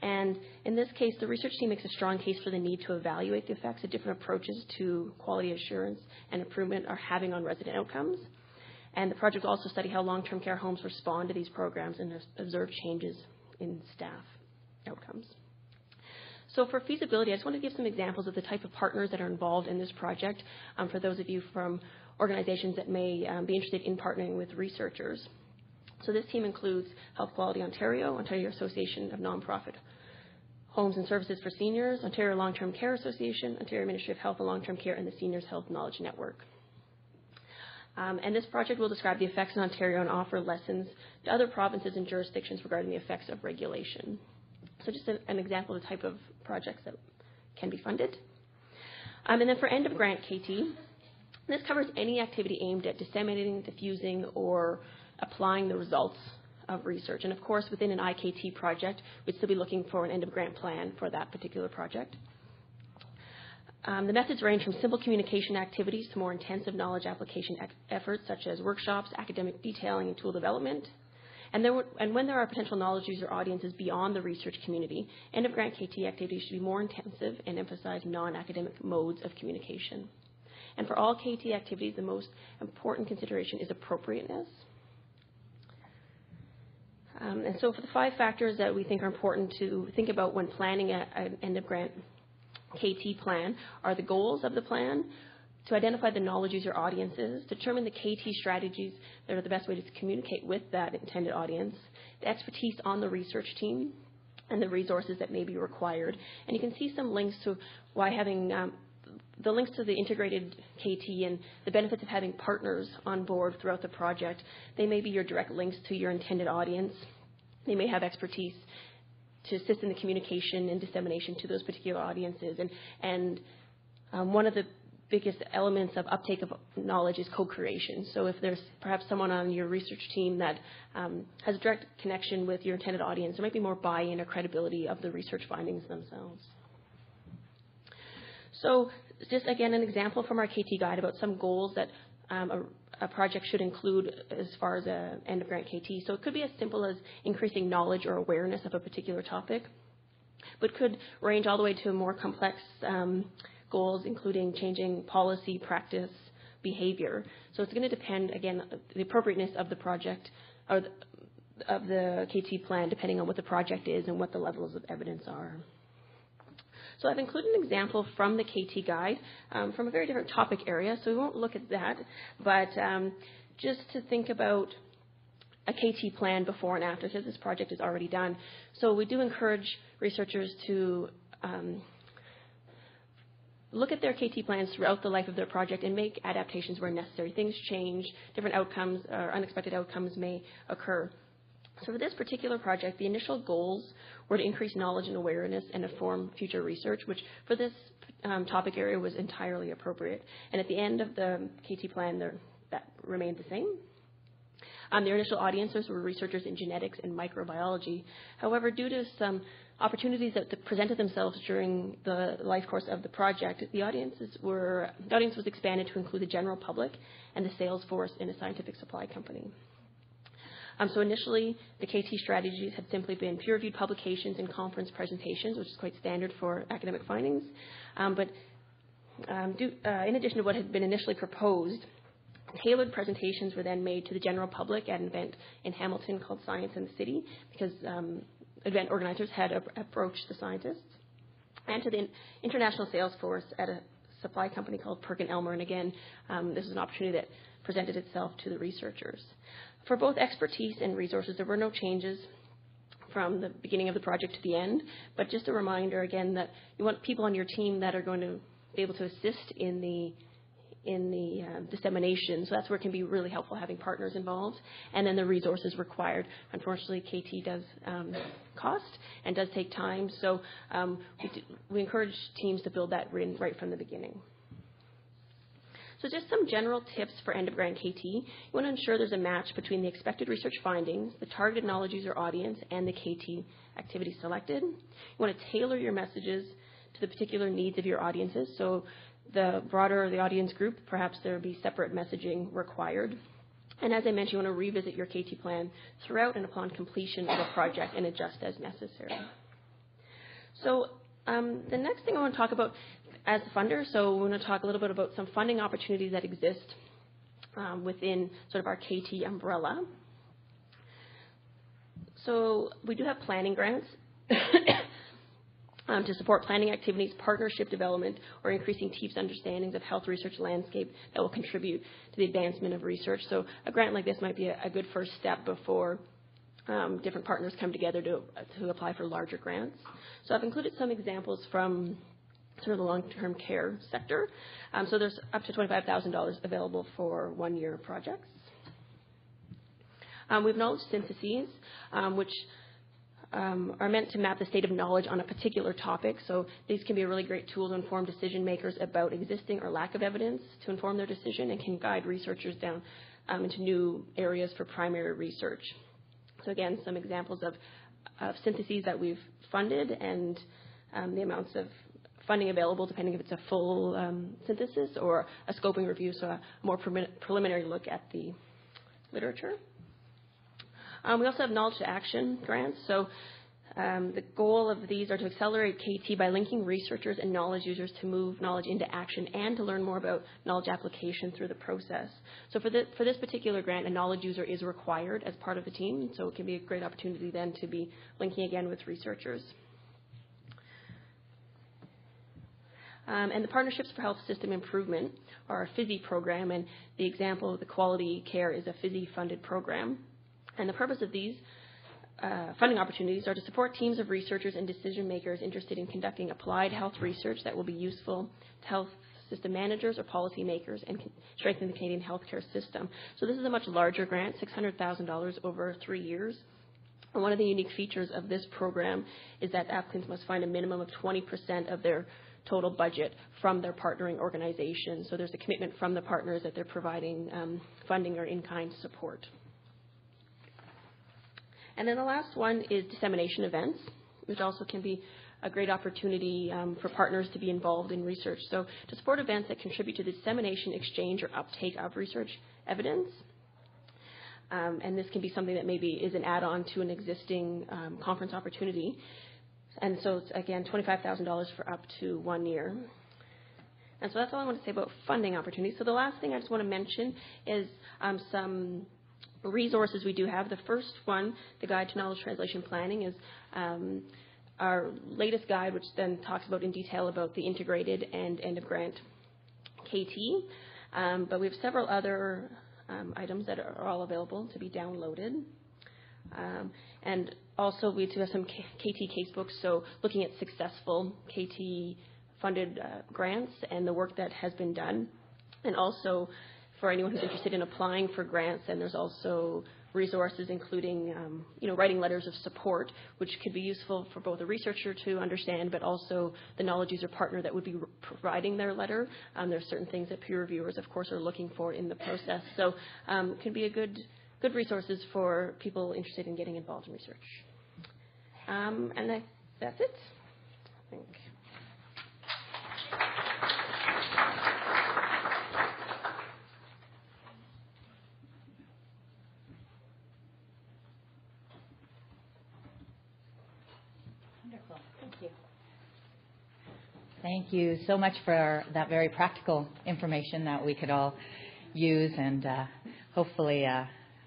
And in this case, the research team makes a strong case for the need to evaluate the effects that different approaches to quality assurance and improvement are having on resident outcomes. And the project will also study how long-term care homes respond to these programs and observe changes in staff outcomes. So for feasibility, I just want to give some examples of the type of partners that are involved in this project for those of you from organizations that may be interested in partnering with researchers. So this team includes Health Quality Ontario, Ontario Association of Nonprofit Homes and Services for Seniors, Ontario Long-Term Care Association, Ontario Ministry of Health and Long-Term Care, and the Seniors Health Knowledge Network. And this project will describe the effects in Ontario and offer lessons to other provinces and jurisdictions regarding the effects of regulation. So just an example of the type of projects that can be funded. And then for end of grant KT, this covers any activity aimed at disseminating, diffusing, or applying the results of research. And of course, within an IKT project, we'd still be looking for an end of grant plan for that particular project. The methods range from simple communication activities to more intensive knowledge application efforts such as workshops, academic detailing, and tool development. And when there are potential knowledge user audiences beyond the research community, end-of-grant KT activities should be more intensive and emphasize non-academic modes of communication. And for all KT activities, the most important consideration is appropriateness. And so for the 5 factors that we think are important to think about when planning an end-of-grant KT plan are the goals of the plan, to identify the knowledge user audiences, determine the KT strategies that are the best way to communicate with that intended audience, the expertise on the research team, and the resources that may be required. And you can see some links to why having the links to the integrated KT and the benefits of having partners on board throughout the project. They may be your direct links to your intended audience. They may have expertise to assist in the communication and dissemination to those particular audiences. And one of the biggest elements of uptake of knowledge is co-creation. So if there's perhaps someone on your research team that has a direct connection with your intended audience, there might be more buy-in or credibility of the research findings themselves. So just again an example from our KT guide about some goals that a project should include as far as an end-of-grant KT. So it could be as simple as increasing knowledge or awareness of a particular topic, but could range all the way to more complex goals, including changing policy, practice, behavior. So it's going to depend, again, the appropriateness of the project or of the KT plan, depending on what the project is and what the levels of evidence are. So I've included an example from the KT guide from a very different topic area, so we won't look at that, but just to think about a KT plan before and after, because this project is already done. So we do encourage researchers to look at their KT plans throughout the life of their project and make adaptations where necessary. Things change, different outcomes or unexpected outcomes may occur. So for this particular project, the initial goals were to increase knowledge and awareness and inform future research, which for this topic area was entirely appropriate. And at the end of the KT plan, that remained the same. Their initial audiences were researchers in genetics and microbiology. However, due to some opportunities that presented themselves during the life course of the project, the audience was expanded to include the general public and the sales force in a scientific supply company. So initially, the KT strategies had simply been peer-reviewed publications and conference presentations, which is quite standard for academic findings. But in addition to what had been initially proposed, tailored presentations were then made to the general public at an event in Hamilton called Science in the City, because event organizers had approached the scientists, and to the international sales force at a supply company called Perkin-Elmer. And again, this is an opportunity that presented itself to the researchers. For both expertise and resources, there were no changes from the beginning of the project to the end, but just a reminder again that you want people on your team that are going to be able to assist in the dissemination. So that's where it can be really helpful having partners involved. And then the resources required. Unfortunately, KT does cost and does take time. So we encourage teams to build that in right from the beginning. So just some general tips for end-of-grant KT. You want to ensure there's a match between the expected research findings, the targeted knowledge user audience, and the KT activity selected. You want to tailor your messages to the particular needs of your audiences. So the broader the audience group, perhaps there will be separate messaging required. And as I mentioned, you want to revisit your KT plan throughout and upon completion of a project and adjust as necessary. So the next thing I want to talk about as a funder, so we're going to talk a little bit about some funding opportunities that exist within sort of our KT umbrella. So we do have planning grants to support planning activities, partnership development, or increasing teams' understandings of health research landscape that will contribute to the advancement of research. So a grant like this might be a good first step before different partners come together to apply for larger grants. So I've included some examples from sort of the long-term care sector. So there's up to $25,000 available for one-year projects. We have knowledge syntheses, which are meant to map the state of knowledge on a particular topic. So these can be a really great tool to inform decision makers about existing or lack of evidence to inform their decision, and can guide researchers down into new areas for primary research. So again, some examples of syntheses that we've funded and the amounts of funding available, depending if it's a full synthesis or a scoping review, so a more preliminary look at the literature. We also have knowledge to action grants. So the goal of these are to accelerate KT by linking researchers and knowledge users to move knowledge into action and to learn more about knowledge application through the process. So for this particular grant, a knowledge user is required as part of the team, so it can be a great opportunity then to be linking again with researchers. And the Partnerships for Health System Improvement are a FISI program, and the example of the quality care is a FISI-funded program. And the purpose of these funding opportunities are to support teams of researchers and decision makers interested in conducting applied health research that will be useful to health system managers or policy makers and strengthen the Canadian healthcare system. So this is a much larger grant, $600,000 over 3 years. And one of the unique features of this program is that applicants must find a minimum of 20% of their total budget from their partnering organization. So there's a commitment from the partners that they're providing funding or in-kind support. And then the last one is dissemination events, which also can be a great opportunity for partners to be involved in research. So to support events that contribute to the dissemination, exchange, or uptake of research evidence. And this can be something that maybe is an add-on to an existing conference opportunity. And so it's, again, $25,000 for up to 1 year. And so that's all I want to say about funding opportunities. So the last thing I just want to mention is some resources we do have. The first one, the Guide to Knowledge Translation Planning, is our latest guide, which then talks about in detail about the integrated and end-of-grant KT. But we have several other items that are all available to be downloaded. And also we do have some KT casebooks, so looking at successful KT-funded grants and the work that has been done. And also for anyone who's interested in applying for grants, and there's also resources including writing letters of support, which could be useful for both a researcher to understand, but also the knowledge user partner that would be providing their letter. There's certain things that peer reviewers, of course, are looking for in the process. So it can be a good resources for people interested in getting involved in research. And that's it, I think. Wonderful. Thank you. Thank you so much for that very practical information that we could all use, and hopefully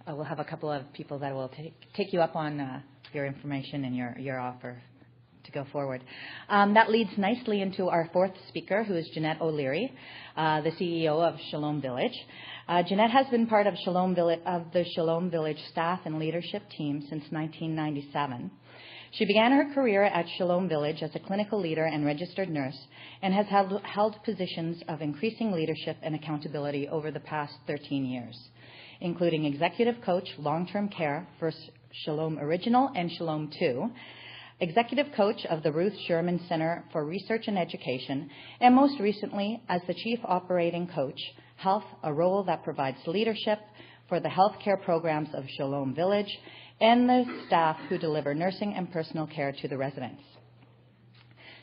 we'll have a couple of people that will take you up on your information and your offer to go forward. That leads nicely into our fourth speaker, who is Jeanette O'Leary, the CEO of Shalom Village. Jeanette has been part of the Shalom Village staff and leadership team since 1997. She began her career at Shalom Village as a clinical leader and registered nurse and has held positions of increasing leadership and accountability over the past 13 years, including executive coach long-term care for Shalom Original and Shalom 2, executive coach of the Ruth Sherman Center for Research and Education, and most recently as the chief operating coach, Health, a role that provides leadership for the healthcare programs of Shalom Village and the staff who deliver nursing and personal care to the residents.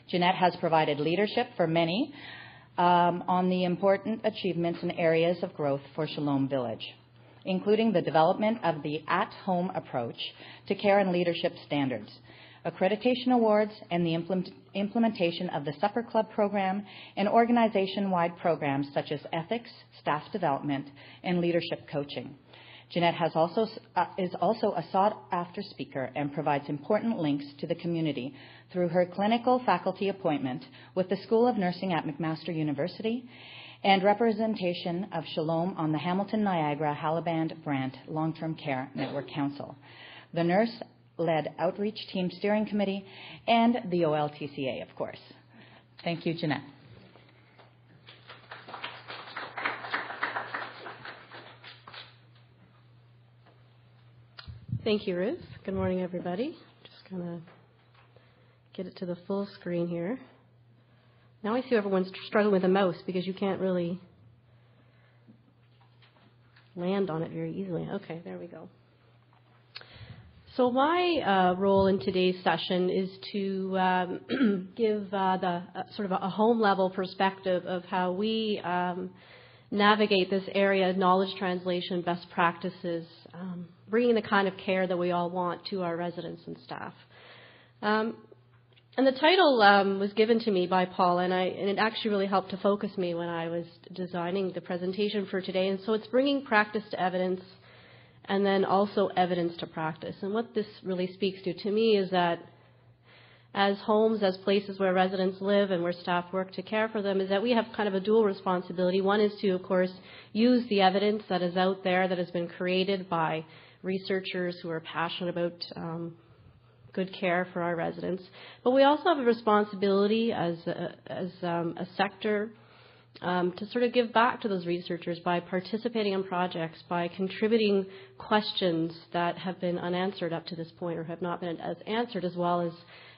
Jeanette has provided leadership for many on the important achievements and areas of growth for Shalom Village, including the development of the at-home approach to care and leadership standards, accreditation awards, and the implementation of the Supper Club program and organization-wide programs such as ethics, staff development, and leadership coaching. Jeanette is also a sought-after speaker and provides important links to the community through her clinical faculty appointment with the School of Nursing at McMaster University and representation of Shalom on the Hamilton-Niagara-Hallaband-Brant Long-Term Care Network Council, the Nurse-Led Outreach Team Steering Committee, and the OLTCA, of course. Thank you, Jeanette. Thank you, Ruth. Good morning, everybody. Just going to get it to the full screen here. Now I see everyone's struggling with a mouse because you can't really land on it very easily. Okay, there we go. So my role in today's session is to give the sort of a home-level perspective of how we navigate this area of knowledge translation, best practices, bringing the kind of care that we all want to our residents and staff. And the title was given to me by Paul, and it actually really helped to focus me when I was designing the presentation for today. And so it's bringing practice to evidence and then also evidence to practice. And what this really speaks to me is that as homes, as places where residents live and where staff work to care for them, is that we have kind of a dual responsibility. One is to, of course, use the evidence that is out there that has been created by researchers who are passionate about good care for our residents. But we also have a responsibility as a sector to sort of give back to those researchers by participating in projects, by contributing questions that have been unanswered up to this point or have not been as answered as well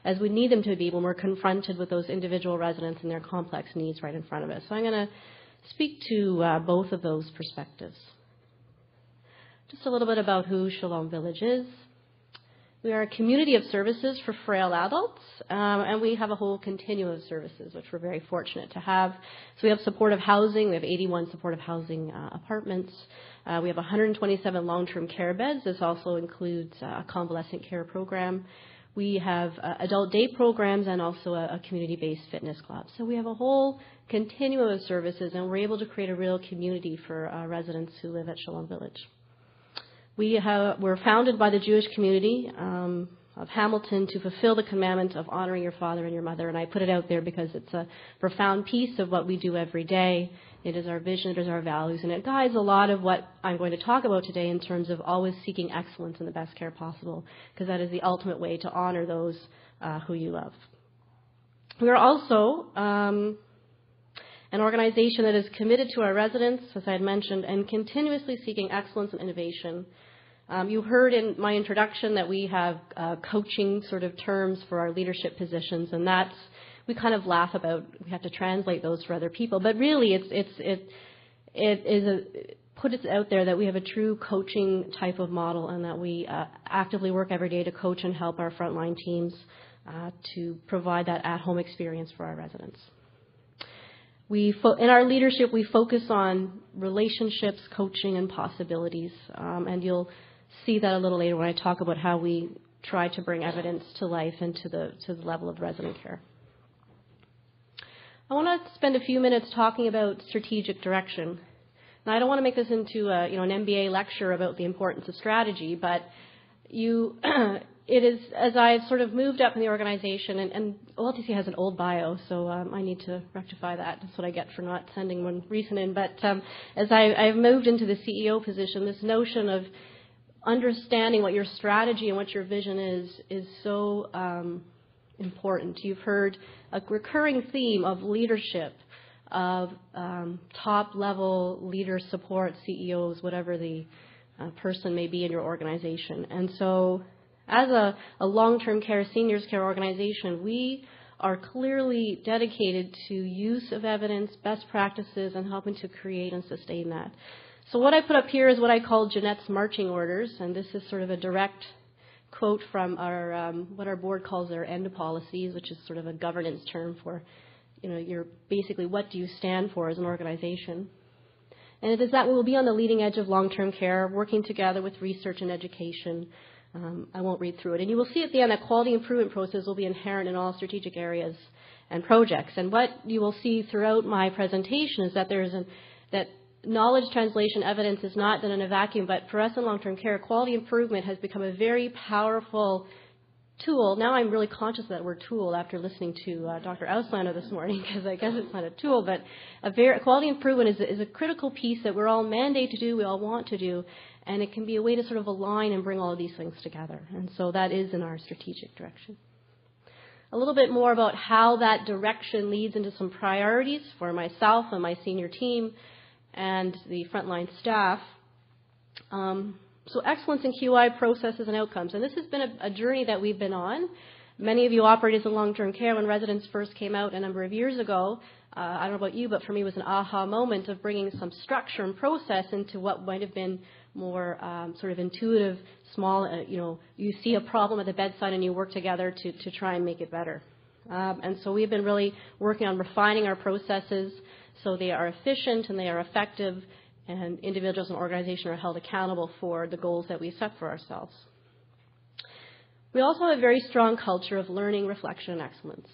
as we need them to be when we're confronted with those individual residents and their complex needs right in front of us. So I'm going to speak to both of those perspectives. Just a little bit about who Shalom Village is. We are a community of services for frail adults, and we have a whole continuum of services, which we're very fortunate to have. So we have supportive housing. We have 81 supportive housing apartments. We have 127 long-term care beds. This also includes a convalescent care program. We have adult day programs and also a community-based fitness club. So we have a whole continuum of services, and we're able to create a real community for residents who live at Shalom Village. We're founded by the Jewish community of Hamilton to fulfill the commandment of honoring your father and your mother. And I put it out there because it's a profound piece of what we do every day. It is our vision, it is our values, and it guides a lot of what I'm going to talk about today in terms of always seeking excellence in the best care possible, because that is the ultimate way to honor those who you love. We are also an organization that is committed to our residents, as I had mentioned, and continuously seeking excellence and innovation. You heard in my introduction that we have coaching sort of terms for our leadership positions, and that's, we kind of laugh about, we have to translate those for other people, but really it puts it out there that we have a true coaching type of model and that we actively work every day to coach and help our frontline teams to provide that at-home experience for our residents. In our leadership, we focus on relationships, coaching, and possibilities, and you'll see that a little later when I talk about how we try to bring evidence to life and to the level of resident care. I want to spend a few minutes talking about strategic direction. Now, I don't want to make this into an MBA lecture about the importance of strategy, but it is, as I've sort of moved up in the organization, and OLTC has an old bio, so I need to rectify that. That's what I get for not sending one recent in. But as I've moved into the CEO position, this notion of understanding what your strategy and what your vision is so important. You've heard a recurring theme of leadership, of top-level leader support, CEOs, whatever the person may be in your organization. And so as a long-term care, seniors care organization, we are clearly dedicated to use of evidence, best practices, and helping to create and sustain that. So what I put up here is what I call Jeanette's marching orders, and this is sort of a direct quote from our what our board calls their end policies, which is sort of a governance term for, you're basically what do you stand for as an organization. And it is that we will be on the leading edge of long-term care, working together with research and education. I won't read through it. And you will see at the end that quality improvement process will be inherent in all strategic areas and projects. And what you will see throughout my presentation is that that knowledge translation evidence is not done in a vacuum, but for us in long-term care, quality improvement has become a very powerful tool. Now I'm really conscious of that word tool after listening to Dr. Auslander this morning, because I guess it's not a tool, but quality improvement is a critical piece that we're all mandated to do, we all want to do, and it can be a way to sort of align and bring all of these things together. And so that is in our strategic direction. A little bit more about how that direction leads into some priorities for myself and my senior team and the frontline staff. So excellence in QI processes and outcomes. And this has been a journey that we've been on. Many of you operated in long-term care when residents first came out a number of years ago. I don't know about you, but for me it was an aha moment of bringing some structure and process into what might have been more sort of intuitive, small, you see a problem at the bedside and you work together to try and make it better. And so we've been really working on refining our processes so they are efficient and they are effective, and individuals and organizations are held accountable for the goals that we set for ourselves. We also have a very strong culture of learning, reflection, and excellence.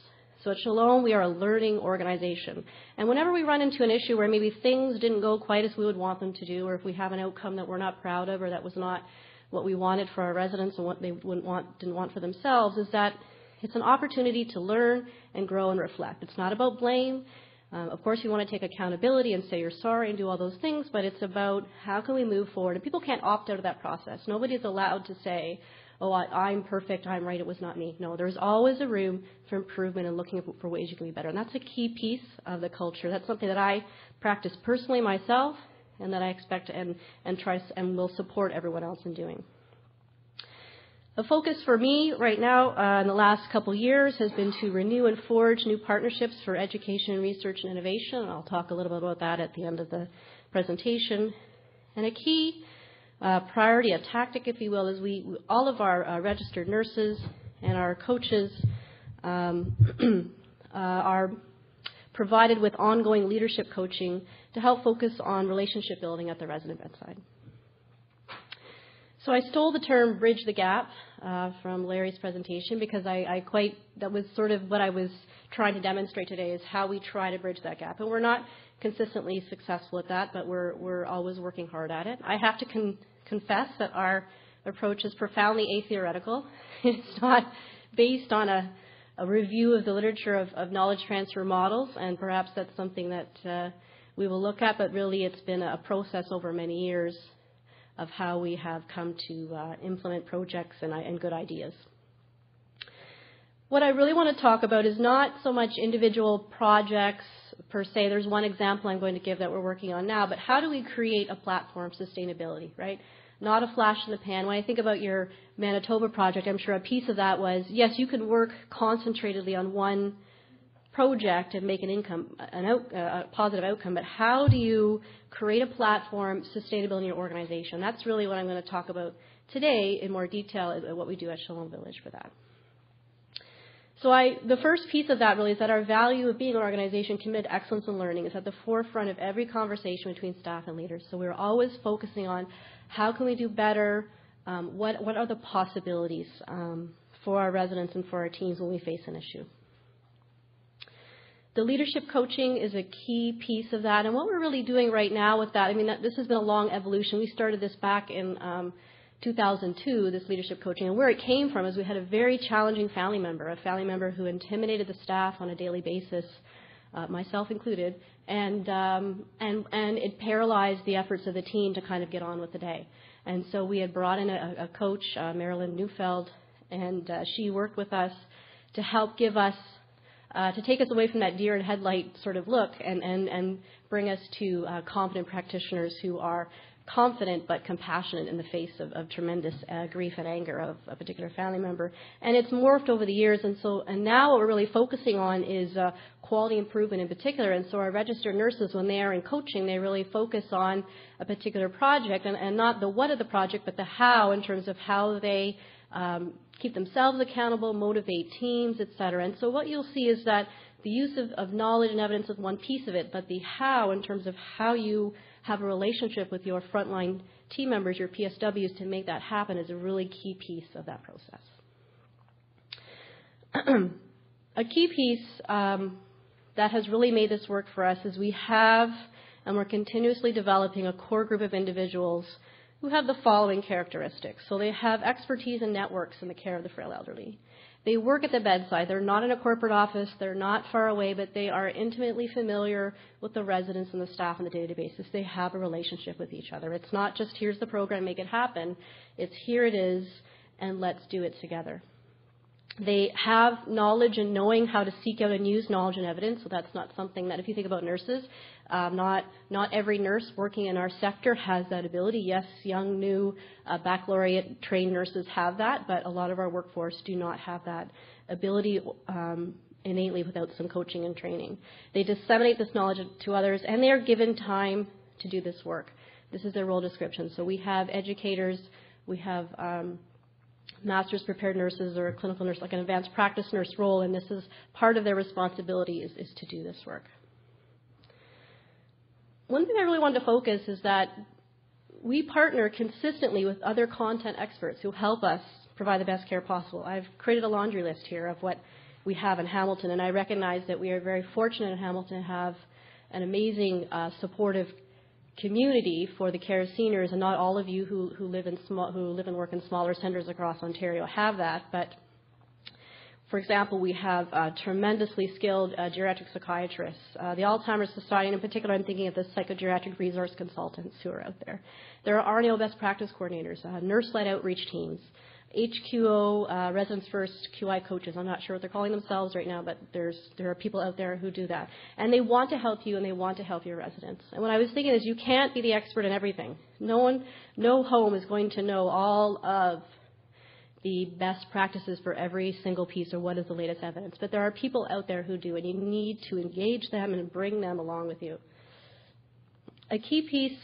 So at Shalom, we are a learning organization. And whenever we run into an issue where maybe things didn't go quite as we would want them to do, or if we have an outcome that we're not proud of or that was not what we wanted for our residents and what they didn't want for themselves, is that it's an opportunity to learn and grow and reflect. It's not about blame. Of course, you want to take accountability and say you're sorry and do all those things, but it's about how can we move forward. And people can't opt out of that process. Nobody is allowed to say, oh, I'm perfect, I'm right, it was not me. No, there's always a room for improvement and looking for ways you can be better. And that's a key piece of the culture. That's something that I practice personally myself and that I expect and try and will support everyone else in doing. The focus for me right now in the last couple years has been to renew and forge new partnerships for education and research and innovation. And I'll talk a little bit about that at the end of the presentation. And a key priority, a tactic, if you will, is all of our registered nurses and our coaches are provided with ongoing leadership coaching to help focus on relationship building at the resident bedside. So I stole the term bridge the gap from Larry's presentation because that was sort of what I was trying to demonstrate today, is how we try to bridge that gap. And we're not consistently successful at that, but we're always working hard at it. I have to confess that our approach is profoundly atheoretical. It's not based on a review of the literature of knowledge transfer models, and perhaps that's something that we will look at, but really it's been a process over many years of how we have come to implement projects and good ideas. What I really want to talk about is not so much individual projects per se. There's one example I'm going to give that we're working on now, but how do we create a platform for sustainability, right? Not a flash in the pan. When I think about your Manitoba project, I'm sure a piece of that was, yes, you can work concentratedly on one project and make a positive outcome, but how do you create a platform, sustainability in your organization? That's really what I'm going to talk about today in more detail, what we do at Shalom Village for that. So the first piece of that really is that our value of being an organization committed to excellence and learning is at the forefront of every conversation between staff and leaders. So we're always focusing on how can we do better, what are the possibilities for our residents and for our teams when we face an issue. The leadership coaching is a key piece of that. And what we're really doing right now with that, I mean, this has been a long evolution. We started this back in 2002, this leadership coaching. And where it came from is we had a very challenging family member who intimidated the staff on a daily basis, myself included, and it paralyzed the efforts of the team to kind of get on with the day. And so we had brought in a coach, Marilyn Neufeld, and she worked with us to help give us, to take us away from that deer in headlight sort of look and bring us to competent practitioners who are confident but compassionate in the face of tremendous grief and anger of a particular family member. And it's morphed over the years, and now what we're really focusing on is quality improvement in particular. And so our registered nurses, when they are in coaching, they really focus on a particular project, and not the what of the project, but the how, in terms of how they keep themselves accountable, motivate teams, et cetera. And so what you'll see is that the use of knowledge and evidence is one piece of it, but the how, in terms of how you have a relationship with your frontline team members, your PSWs, to make that happen, is a really key piece of that process. A key piece that has really made this work for us is we have, and we're continuously developing, a core group of individuals who have the following characteristics. So they have expertise and networks in the care of the frail elderly. They work at the bedside. They're not in a corporate office. They're not far away, but they are intimately familiar with the residents and the staff on a day-to-day basis. They have a relationship with each other. It's not just, here's the program, make it happen. It's, here it is, and let's do it together. They have knowledge and knowing how to seek out and use knowledge and evidence. So that's not something that, if you think about nurses, not every nurse working in our sector has that ability. Yes, young, new, baccalaureate trained nurses have that, but a lot of our workforce do not have that ability innately without some coaching and training. They disseminate this knowledge to others, and they are given time to do this work. This is their role description. So we have educators, we have master's prepared nurses, or a clinical nurse, like an advanced practice nurse role, and this is part of their responsibility is to do this work. One thing I really wanted to focus is that we partner consistently with other content experts who help us provide the best care possible. I've created a laundry list here of what we have in Hamilton, and I recognize that we are very fortunate in Hamilton to have an amazing supportive community for the care of seniors, and not all of you who live and work in smaller centres across Ontario have that. But for example, we have tremendously skilled geriatric psychiatrists. The Alzheimer's Society, and in particular, I'm thinking of the psychogeriatric resource consultants who are out there. There are RNO best practice coordinators, nurse-led outreach teams, HQO, Residents First, QI coaches. I'm not sure what they're calling themselves right now, but there are people out there who do that. And they want to help you, and they want to help your residents. And what I was thinking is, you can't be the expert in everything. No home is going to know all of the best practices for every single piece, or what is the latest evidence. But there are people out there who do, and you need to engage them and bring them along with you. A key piece,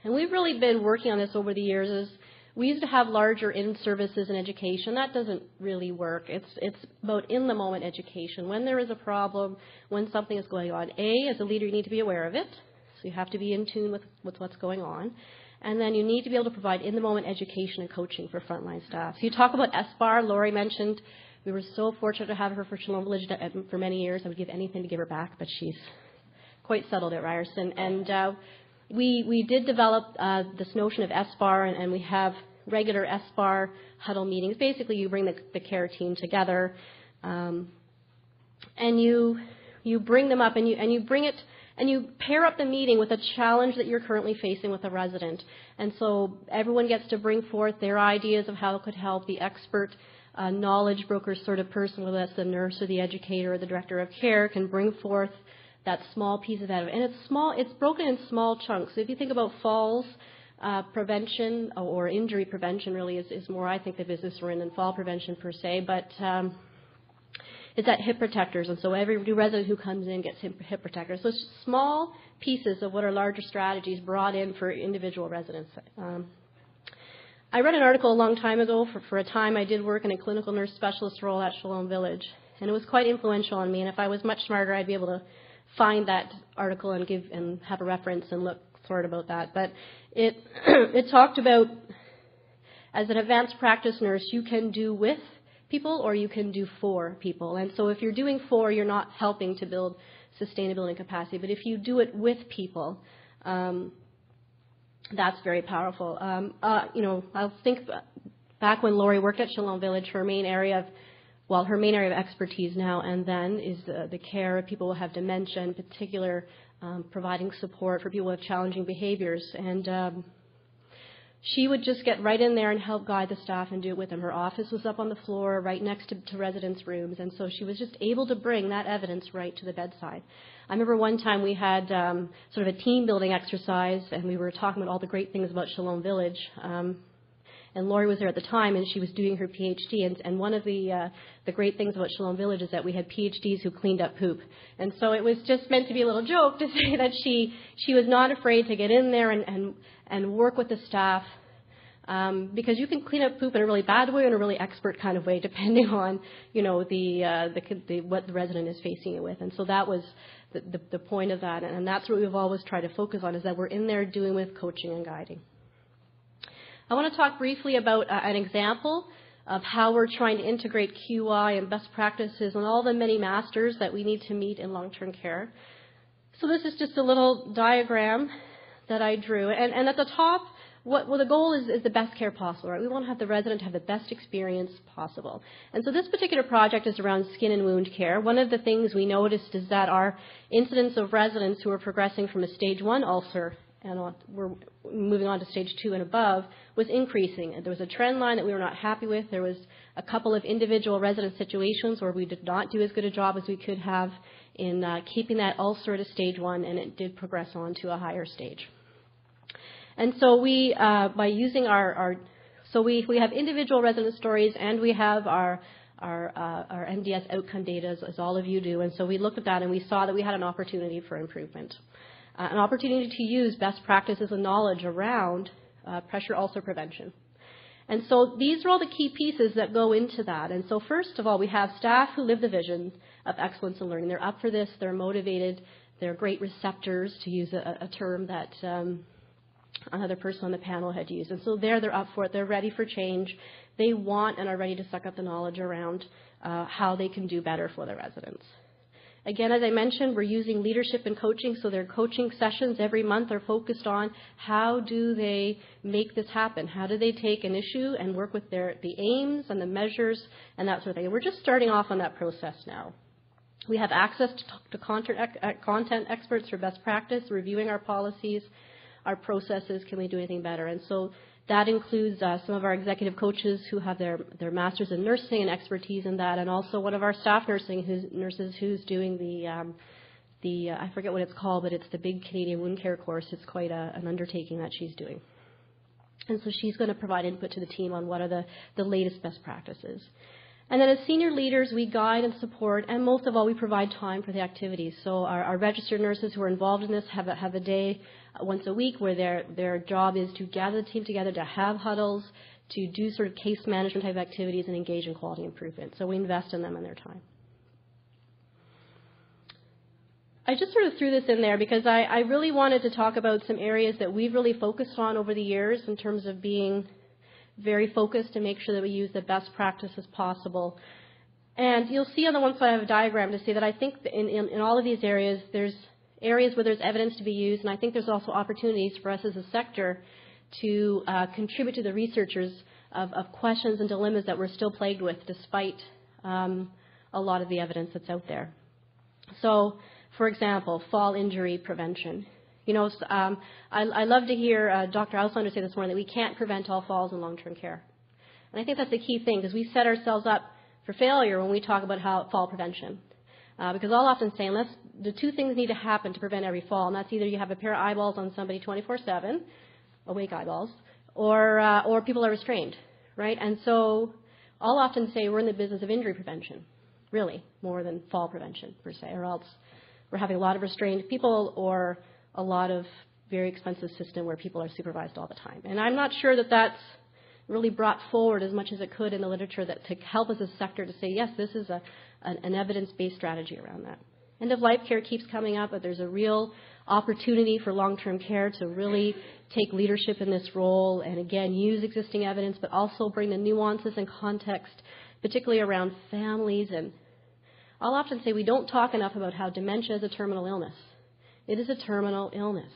and we've really been working on this over the years, is we used to have larger in-services and education. That doesn't really work. It's about in-the-moment education. When there is a problem, when something is going on, as a leader, you need to be aware of it. So you have to be in tune with what's going on. And then you need to be able to provide in-the-moment education and coaching for frontline staff. So you talk about SBAR. Lori mentioned we were so fortunate to have her for Shalom Village for many years. I would give anything to give her back, but she's quite settled at Ryerson. And we did develop this notion of SBAR, and we have regular SBAR huddle meetings. Basically, you bring the care team together, and you bring them up, and you bring it. And you pair up the meeting with a challenge that you're currently facing with a resident. And so everyone gets to bring forth their ideas of how it could help. The expert knowledge broker sort of person, whether that's the nurse or the educator or the director of care, can bring forth that small piece of evidence. And it's small. It's broken in small chunks. So if you think about falls prevention, or injury prevention really is more, I think, the business we're in than fall prevention per se. But is that hip protectors, and so every new resident who comes in gets hip protectors. So it's small pieces of what are larger strategies brought in for individual residents. I read an article a long time ago. For a time, I did work in a clinical nurse specialist role at Shalom Village, and it was quite influential on me. And if I was much smarter, I'd be able to find that article and have a reference and look for it about that. But it talked about, as an advanced practice nurse, you can do with people or you can do for people. And so if you're doing for, you're not helping to build sustainability and capacity. But if you do it with people, that's very powerful. I'll think back when Lori worked at Shalom Village, her main area of expertise now and then is the care of people who have dementia, in particular, providing support for people with challenging behaviors. And she would just get right in there and help guide the staff and do it with them. Her office was up on the floor right next to residents' rooms, and so she was just able to bring that evidence right to the bedside. I remember one time we had sort of a team-building exercise, and we were talking about all the great things about Shalom Village. And Lori was there at the time, and she was doing her PhD. And one of the great things about Shalom Village is that we had PhDs who cleaned up poop. And so it was just meant to be a little joke to say that she was not afraid to get in there and work with the staff, because you can clean up poop in a really bad way or in a really expert kind of way, depending on what the resident is facing it with. And so that was the point of that, and that's what we've always tried to focus on, is that we're in there doing with coaching and guiding. I want to talk briefly about an example of how we're trying to integrate QI and best practices and all the many masters that we need to meet in long-term care. So this is just a little diagram that I drew. And at the top, the goal is the best care possible, right? We want to have the resident have the best experience possible. And so this particular project is around skin and wound care. One of the things we noticed is that our incidence of residents who are progressing from a stage 1 ulcer and we're moving on to stage 2 and above was increasing. And there was a trend line that we were not happy with. There was a couple of individual resident situations where we did not do as good a job as we could have in keeping that ulcer at a stage 1, and it did progress on to a higher stage. And so we, by using we have individual resident stories, and we have our MDS outcome data, as all of you do. And so we looked at that, and we saw that we had an opportunity for improvement. An opportunity to use best practices and knowledge around pressure ulcer prevention. And so these are all the key pieces that go into that. And so first of all, we have staff who live the vision of excellence in learning. They're up for this. They're motivated. They're great receptors, to use a term that another person on the panel had used. And so they're up for it. They're ready for change. They want and are ready to suck up the knowledge around how they can do better for their residents. Again, as I mentioned, we're using leadership and coaching, so their coaching sessions every month are focused on how do they make this happen? How do they take an issue and work with the aims and the measures and that sort of thing? And we're just starting off on that process now. We have access to content experts for best practice, reviewing our policies, our processes, can we do anything better? And so that includes some of our executive coaches who have their masters in nursing and expertise in that, and also one of our staff nurses who's doing the I forget what it's called, but it's the big Canadian wound care course. It's quite an undertaking that she's doing. And so she's going to provide input to the team on what are the latest best practices. And then as senior leaders, we guide and support, and most of all, we provide time for the activities. So our registered nurses who are involved in this have a day once a week where their job is to gather the team together, to have huddles, to do sort of case management type activities and engage in quality improvement. So we invest in them and their time. I just sort of threw this in there because I really wanted to talk about some areas that we've really focused on over the years in terms of being very focused to make sure that we use the best practices possible. And you'll see on the one side I have a diagram to say that I think in all of these areas, there's areas where there's evidence to be used, and I think there's also opportunities for us as a sector to contribute to the researchers of questions and dilemmas that we're still plagued with despite a lot of the evidence that's out there. So, for example, fall injury prevention. I love to hear Dr. Auslander say this morning that we can't prevent all falls in long-term care. And I think that's the key thing, because we set ourselves up for failure when we talk about fall prevention. Because I'll often say, unless the two things need to happen to prevent every fall, and that's either you have a pair of eyeballs on somebody 24/7, awake eyeballs, or people are restrained, right? And so I'll often say we're in the business of injury prevention, really, more than fall prevention, per se, or else we're having a lot of restrained people or a lot of very expensive system where people are supervised all the time. And I'm not sure that that's really brought forward as much as it could in the literature that to help us as a sector to say, yes, this is an evidence-based strategy around that. End-of-life care keeps coming up, but there's a real opportunity for long-term care to really take leadership in this role and, again, use existing evidence, but also bring the nuances and context, particularly around families. And I'll often say we don't talk enough about how dementia is a terminal illness. It is a terminal illness.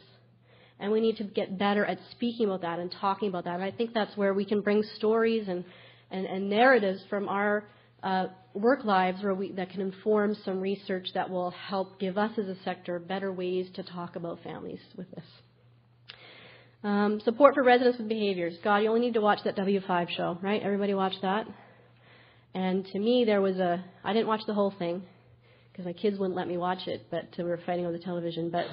And we need to get better at speaking about that and talking about that. And I think that's where we can bring stories and narratives from our work lives that can inform some research that will help give us as a sector better ways to talk about families with this. Support for residents with behaviors. God, you only need to watch that W5 show, right? Everybody watched that? And to me, I didn't watch the whole thing because my kids wouldn't let me watch it, but we were fighting over the television. But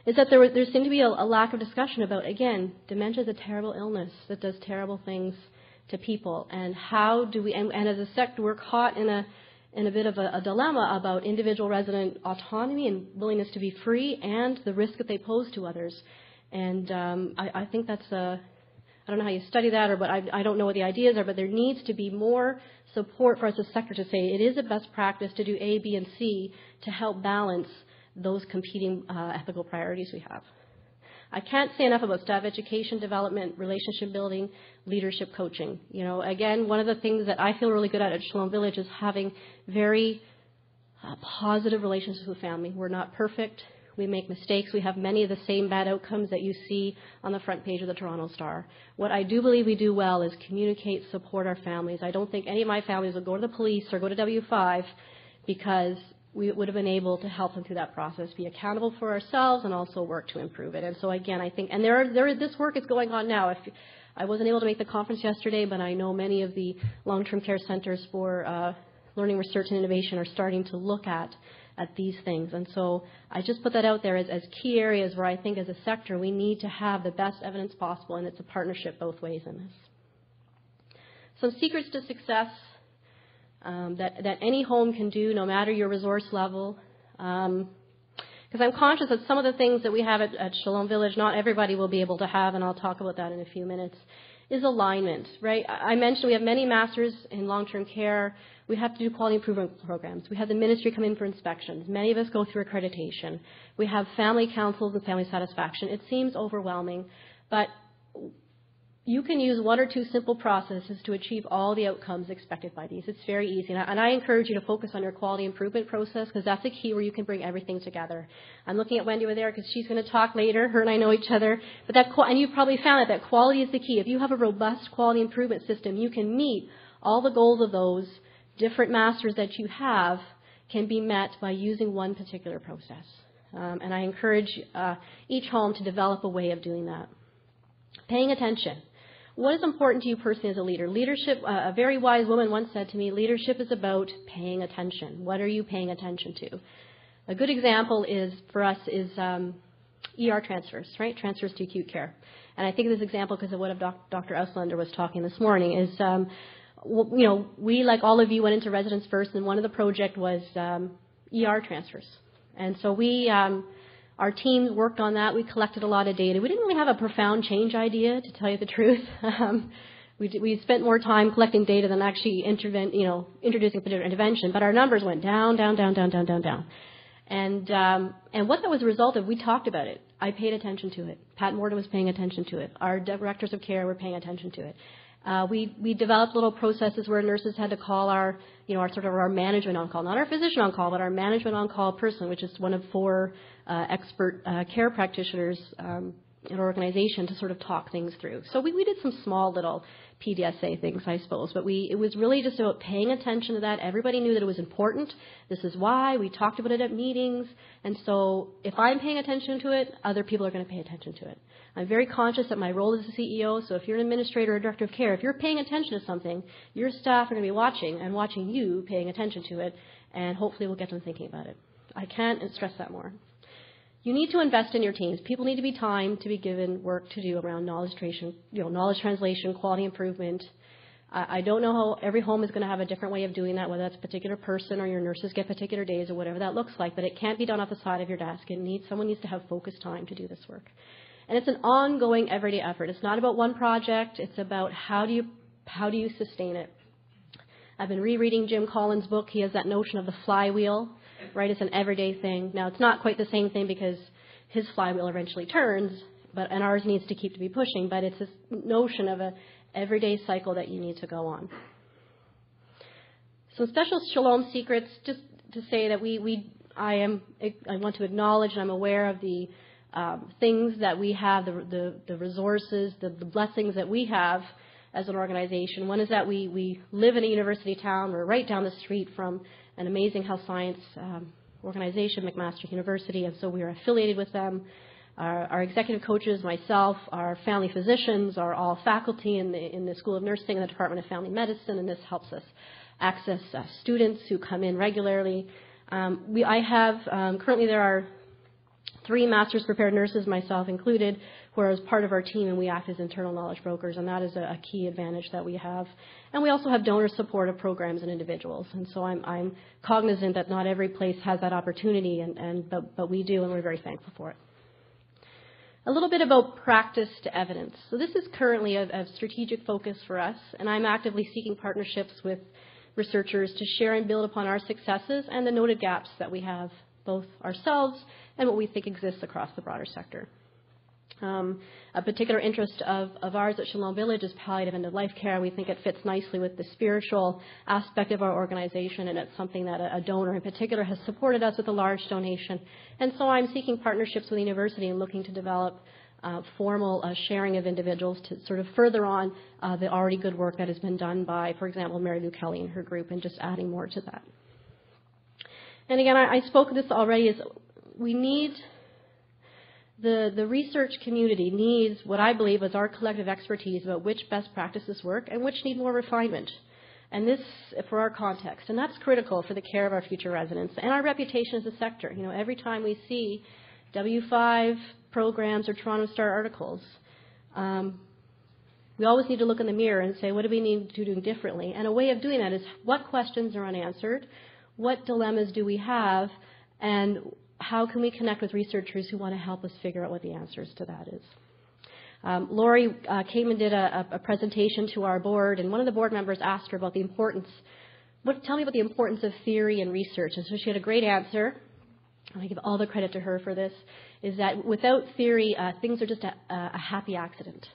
is that there seemed to be a lack of discussion about, again, dementia is a terrible illness that does terrible things to people. And how do we, and as a sector, we're caught in a bit of a dilemma about individual resident autonomy and willingness to be free and the risk that they pose to others. And I think that's I don't know how you study that, but I don't know what the ideas are, but there needs to be more support for us as a sector to say it is a best practice to do A, B, and C to help balance those competing ethical priorities we have. I can't say enough about staff education, development, relationship building, leadership coaching. You know, again, one of the things that I feel really good at Shalom Village is having very positive relationships with family. We're not perfect. We make mistakes. We have many of the same bad outcomes that you see on the front page of the Toronto Star. What I do believe we do well is communicate, support our families. I don't think any of my families would go to the police or go to W5 because we would have been able to help them through that process, be accountable for ourselves, and also work to improve it. And so, again, I think, and this work is going on now. I wasn't able to make the conference yesterday, but I know many of the long-term care centers for learning, research, and innovation are starting to look at these things. And so I just put that out there as key areas where I think as a sector we need to have the best evidence possible, and it's a partnership both ways in this. Some secrets to success that any home can do, no matter your resource level. Because I'm conscious that some of the things that we have at Shalom Village, not everybody will be able to have, and I'll talk about that in a few minutes, is alignment, right? I mentioned we have many masters in long-term care. We have to do quality improvement programs. We have the ministry come in for inspections. Many of us go through accreditation. We have family councils and family satisfaction. It seems overwhelming, but you can use one or two simple processes to achieve all the outcomes expected by these. It's very easy. And I encourage you to focus on your quality improvement process because that's a key where you can bring everything together. I'm looking at Wendy over there because she's going to talk later. Her and I know each other. But and you've probably found that quality is the key. If you have a robust quality improvement system, you can meet all the goals of those different masters that you have can be met by using one particular process. And I encourage each home to develop a way of doing that. Paying attention. What is important to you personally as a leader? Leadership, a very wise woman once said to me, leadership is about paying attention. What are you paying attention to? A good example for us is ER transfers, right? Transfers to acute care. And I think of this example because of what Dr. Auslander was talking this morning is, we, like all of you, went into Residents First, and one of the project was ER transfers. And so our team worked on that. We collected a lot of data. We didn't really have a profound change idea, to tell you the truth. We spent more time collecting data than actually introducing a particular intervention. But our numbers went down, down, down, down, down, down, down. And what that was a result of, we talked about it. I paid attention to it. Pat Morton was paying attention to it. Our directors of care were paying attention to it. We developed little processes where nurses had to call our management on call, not our physician on call, but our management on call person, which is one of 4 expert care practitioners in our organization to sort of talk things through. So we did some small little PDSA things, I suppose, but it was really just about paying attention to that. Everybody knew that it was important. This is why. We talked about it at meetings. And so if I'm paying attention to it, other people are going to pay attention to it. I'm very conscious that my role as a CEO, so if you're an administrator or a director of care, if you're paying attention to something, your staff are going to be watching you paying attention to it, and hopefully we'll get them thinking about it. I can't stress that more. You need to invest in your teams. People need to be time to be given work to do around knowledge translation, quality improvement. I don't know how every home is going to have a different way of doing that, whether that's a particular person or your nurses get particular days or whatever that looks like, but it can't be done off the side of your desk. Someone needs to have focused time to do this work. And it's an ongoing, everyday effort. It's not about one project. It's about how do you sustain it. I've been rereading Jim Collins' book. He has that notion of the flywheel, right? It's an everyday thing. Now, it's not quite the same thing because his flywheel eventually turns, and ours needs to keep to be pushing, but it's this notion of an everyday cycle that you need to go on. Some special Shalom secrets, just to say that I want to acknowledge and I'm aware of the things that we have, the resources, the blessings that we have as an organization. One is that we live in a university town. We're right down the street from an amazing health science organization, McMaster University, and so we are affiliated with them. Our executive coaches, myself, our family physicians are all faculty in the School of Nursing and the Department of Family Medicine, and this helps us access students who come in regularly. Currently there are 3 master's prepared nurses, myself included, who are as part of our team, and we act as internal knowledge brokers, and that is a key advantage that we have. And we also have donor support of programs and individuals, and so I'm cognizant that not every place has that opportunity, but we do, and we're very thankful for it. A little bit about practice to evidence. So this is currently a strategic focus for us, and I'm actively seeking partnerships with researchers to share and build upon our successes and the noted gaps that we have, both ourselves and what we think exists across the broader sector. A particular interest of ours at Shalom Village is palliative end-of-life care. We think it fits nicely with the spiritual aspect of our organization, and it's something that a donor in particular has supported us with a large donation. And so I'm seeking partnerships with the university and looking to develop formal sharing of individuals to sort of further on the already good work that has been done by, for example, Mary Lou Kelly and her group, and just adding more to that. And again, I spoke of this already, is we need, the research community needs what I believe is our collective expertise about which best practices work and which need more refinement. And this, for our context, and that's critical for the care of our future residents and our reputation as a sector. You know, every time we see W5 programs or Toronto Star articles, we always need to look in the mirror and say, what do we need to do differently? And a way of doing that is, what questions are unanswered? What dilemmas do we have? And how can we connect with researchers who want to help us figure out what the answers to that is? Lori came and did a presentation to our board, and one of the board members asked her about the importance, tell me about the importance of theory and research. And so she had a great answer, and I give all the credit to her for this, is that without theory, things are just a happy accident.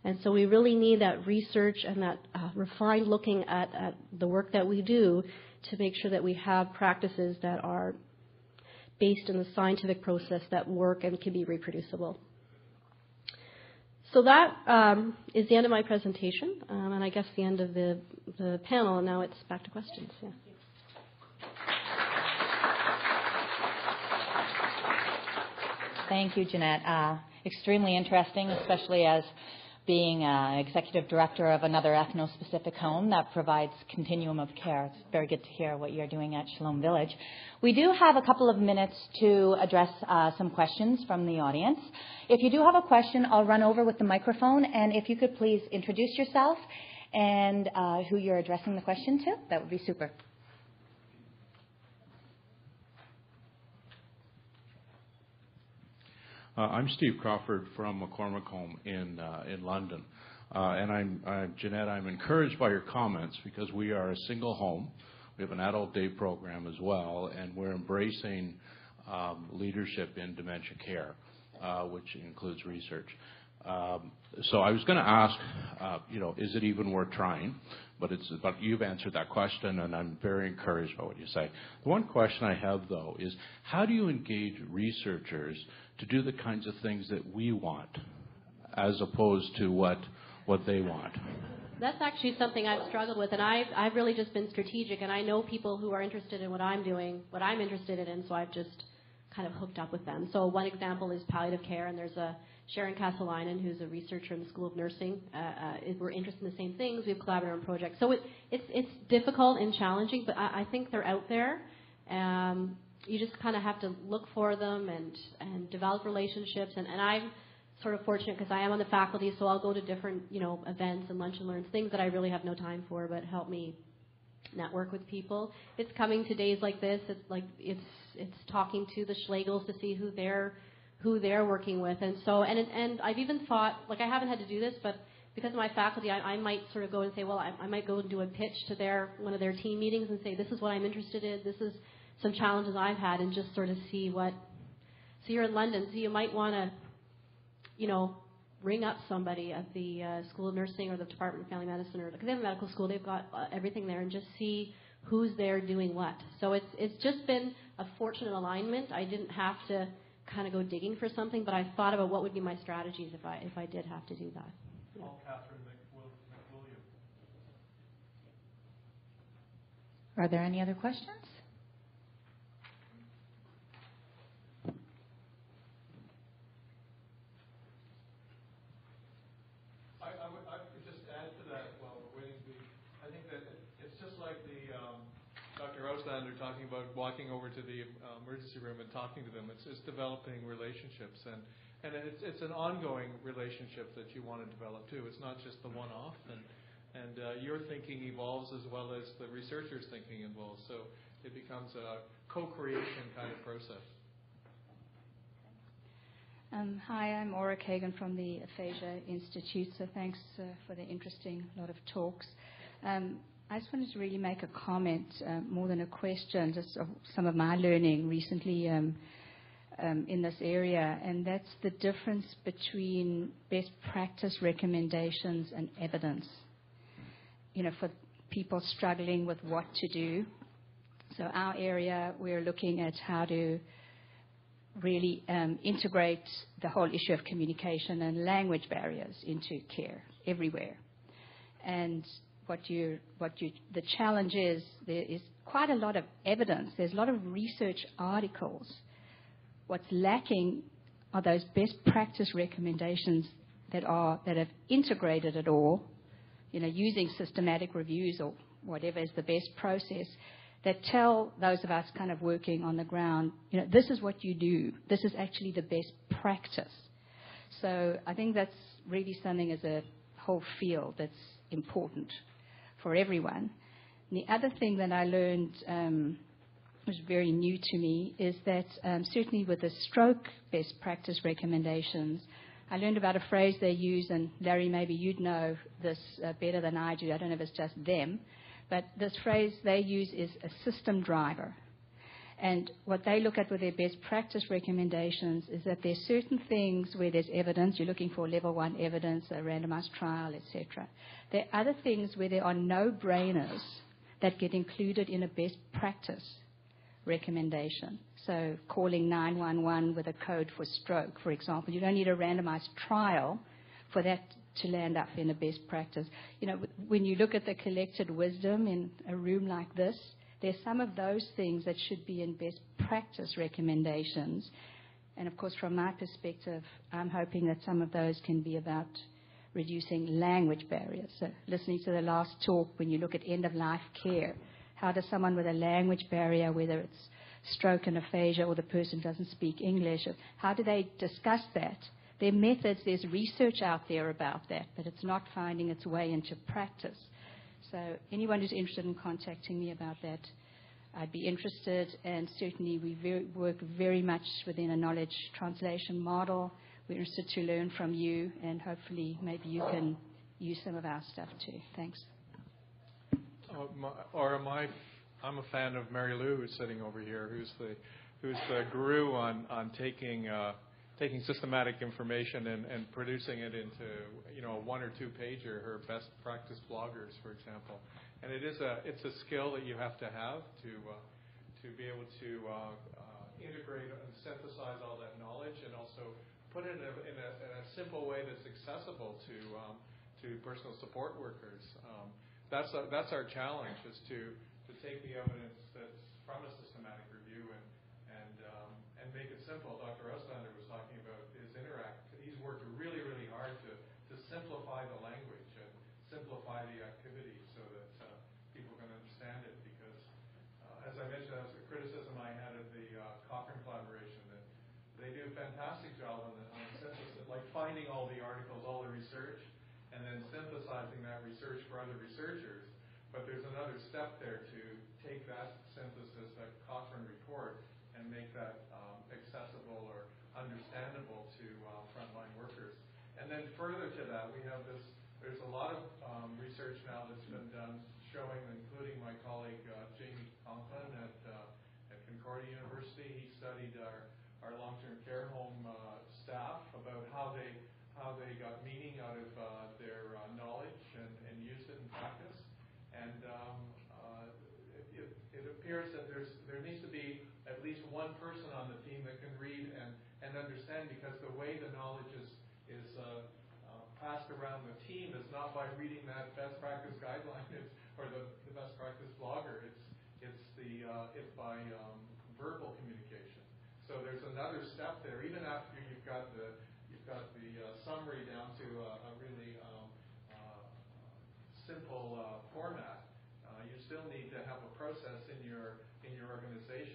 And so we really need that research and that refined looking at the work that we do to make sure that we have practices that are based in the scientific process that work and can be reproducible. So that is the end of my presentation, and I guess the end of the panel, and now it's back to questions. Yeah. Thank you, Jeanette. Extremely interesting, especially as being executive director of another ethno-specific home that provides continuum of care. It's very good to hear what you're doing at Shalom Village. We do have a couple of minutes to address some questions from the audience. If you do have a question, I'll run over with the microphone, and if you could please introduce yourself and who you're addressing the question to, that would be super. I'm Steve Crawford from McCormick Home in London. And Jeanette, I'm encouraged by your comments because we are a single home. We have an adult day program as well, and we're embracing leadership in dementia care, which includes research. So I was going to ask, is it even worth trying? But you've answered that question, and I'm very encouraged by what you say. The one question I have, though, is how do you engage researchers to do the kinds of things that we want as opposed to what they want? That's actually something I've struggled with, and I've really just been strategic, and I know people who are interested in what I'm doing, what I'm interested in, so I've just kind of hooked up with them. So one example is palliative care, and there's a Sharon Kasalainen, who's a researcher in the School of Nursing. We're interested in the same things. We have collaborative on projects. So it's difficult and challenging, but I think they're out there. You just kind of have to look for them and develop relationships. And I'm sort of fortunate because I am on the faculty, so I'll go to different events and lunch and learns, things that I really have no time for, but help me network with people. It's coming to days like this. It's talking to the Schlegels to see who they're working with, and I've even thought, I haven't had to do this, but because of my faculty, I might sort of go and say, well, I might go and do a pitch to one of their team meetings and say, this is what I'm interested in, this is some challenges I've had, and just sort of see what. So you're in London, so you might want to, ring up somebody at the School of Nursing or the Department of Family Medicine, or because they have a medical school, they've got everything there, and just see who's there doing what. So it's just been a fortunate alignment. I didn't have to kind of go digging for something, but I thought about what would be my strategies if I did have to do that. Yeah. Paul Catherine McWilliam. Are there any other questions? about walking over to the emergency room and talking to them. It's developing relationships, and it's an ongoing relationship that you want to develop too. It's not just the one-off, and your thinking evolves as well as the researcher's thinking evolves. So it becomes a co-creation kind of process. Hi, I'm Aura Kagan from the Aphasia Institute. So thanks for the interesting lot of talks. I just wanted to really make a comment more than a question, just of some of my learning recently in this area, and that's the difference between best practice recommendations and evidence. For people struggling with what to do. So our area, we're looking at how to really integrate the whole issue of communication and language barriers into care everywhere. And the challenge is there is quite a lot of evidence. There's a lot of research articles. What's lacking are those best practice recommendations that have integrated it all, using systematic reviews or whatever is the best process, that tell those of us kind of working on the ground, this is what you do. This is actually the best practice. So I think that's really something as a whole field that's important for everyone. And the other thing that I learned was very new to me is that certainly with the stroke best practice recommendations, I learned about a phrase they use, and Larry, maybe you'd know this better than I do. I don't know if it's just them. But this phrase they use is a system driver. And what they look at with their best practice recommendations is that there's certain things where there's evidence. You're looking for level 1 evidence, a randomized trial, etc. There are other things where there are no-brainers that get included in a best practice recommendation. So calling 911 with a code for stroke, for example. You don't need a randomized trial for that to land up in a best practice. When you look at the collected wisdom in a room like this, there's some of those things that should be in best practice recommendations. And of course, from my perspective, I'm hoping that some of those can be about reducing language barriers. So listening to the last talk, when you look at end-of-life care, how does someone with a language barrier, whether it's stroke and aphasia or the person doesn't speak English, how do they discuss that? There are methods, there's research out there about that, but it's not finding its way into practice. So anyone who's interested in contacting me about that, I'd be interested, and certainly we work very much within a knowledge translation model. We're interested to learn from you, and hopefully maybe you can use some of our stuff too. Thanks. I'm a fan of Mary Lou, who's sitting over here, who's the guru on taking systematic information and producing it into a 1 or 2 pager, her best practice bloggers, for example. And it's a skill that you have to have to be able to integrate and synthesize all that knowledge, and also put it in a simple way that's accessible to personal support workers. That's our challenge, is to take the evidence that's from a systematic review and make it simple. Dr. Ostrander was talking about his Interact. He's worked really, really hard to simplify the language and simplify the activity so that people can understand it. Because, as I mentioned, that was a criticism I had of the Cochrane collaboration, that they do a fantastic job on the synthesis, like finding all the articles, all the research, and then synthesizing that research for other researchers. But there's another step there to take that synthesis, that Cochrane report, and make that accessible or understandable to frontline workers. And then further to that, we have there's a lot of research now that's been done showing, including my colleague Jamie Conklin at Concordia University. He studied our long-term care home staff about how they got meaning out of their knowledge and used it in practice. And it appears that there needs to be at least one person on the team that can read and understand, because the way the knowledge is passed around the team is not by reading that best practice guideline or the best practice blogger. It's by verbal communication. So there's another step there. Even after you've got the summary down to a really simple format, you still need to have a process in your organization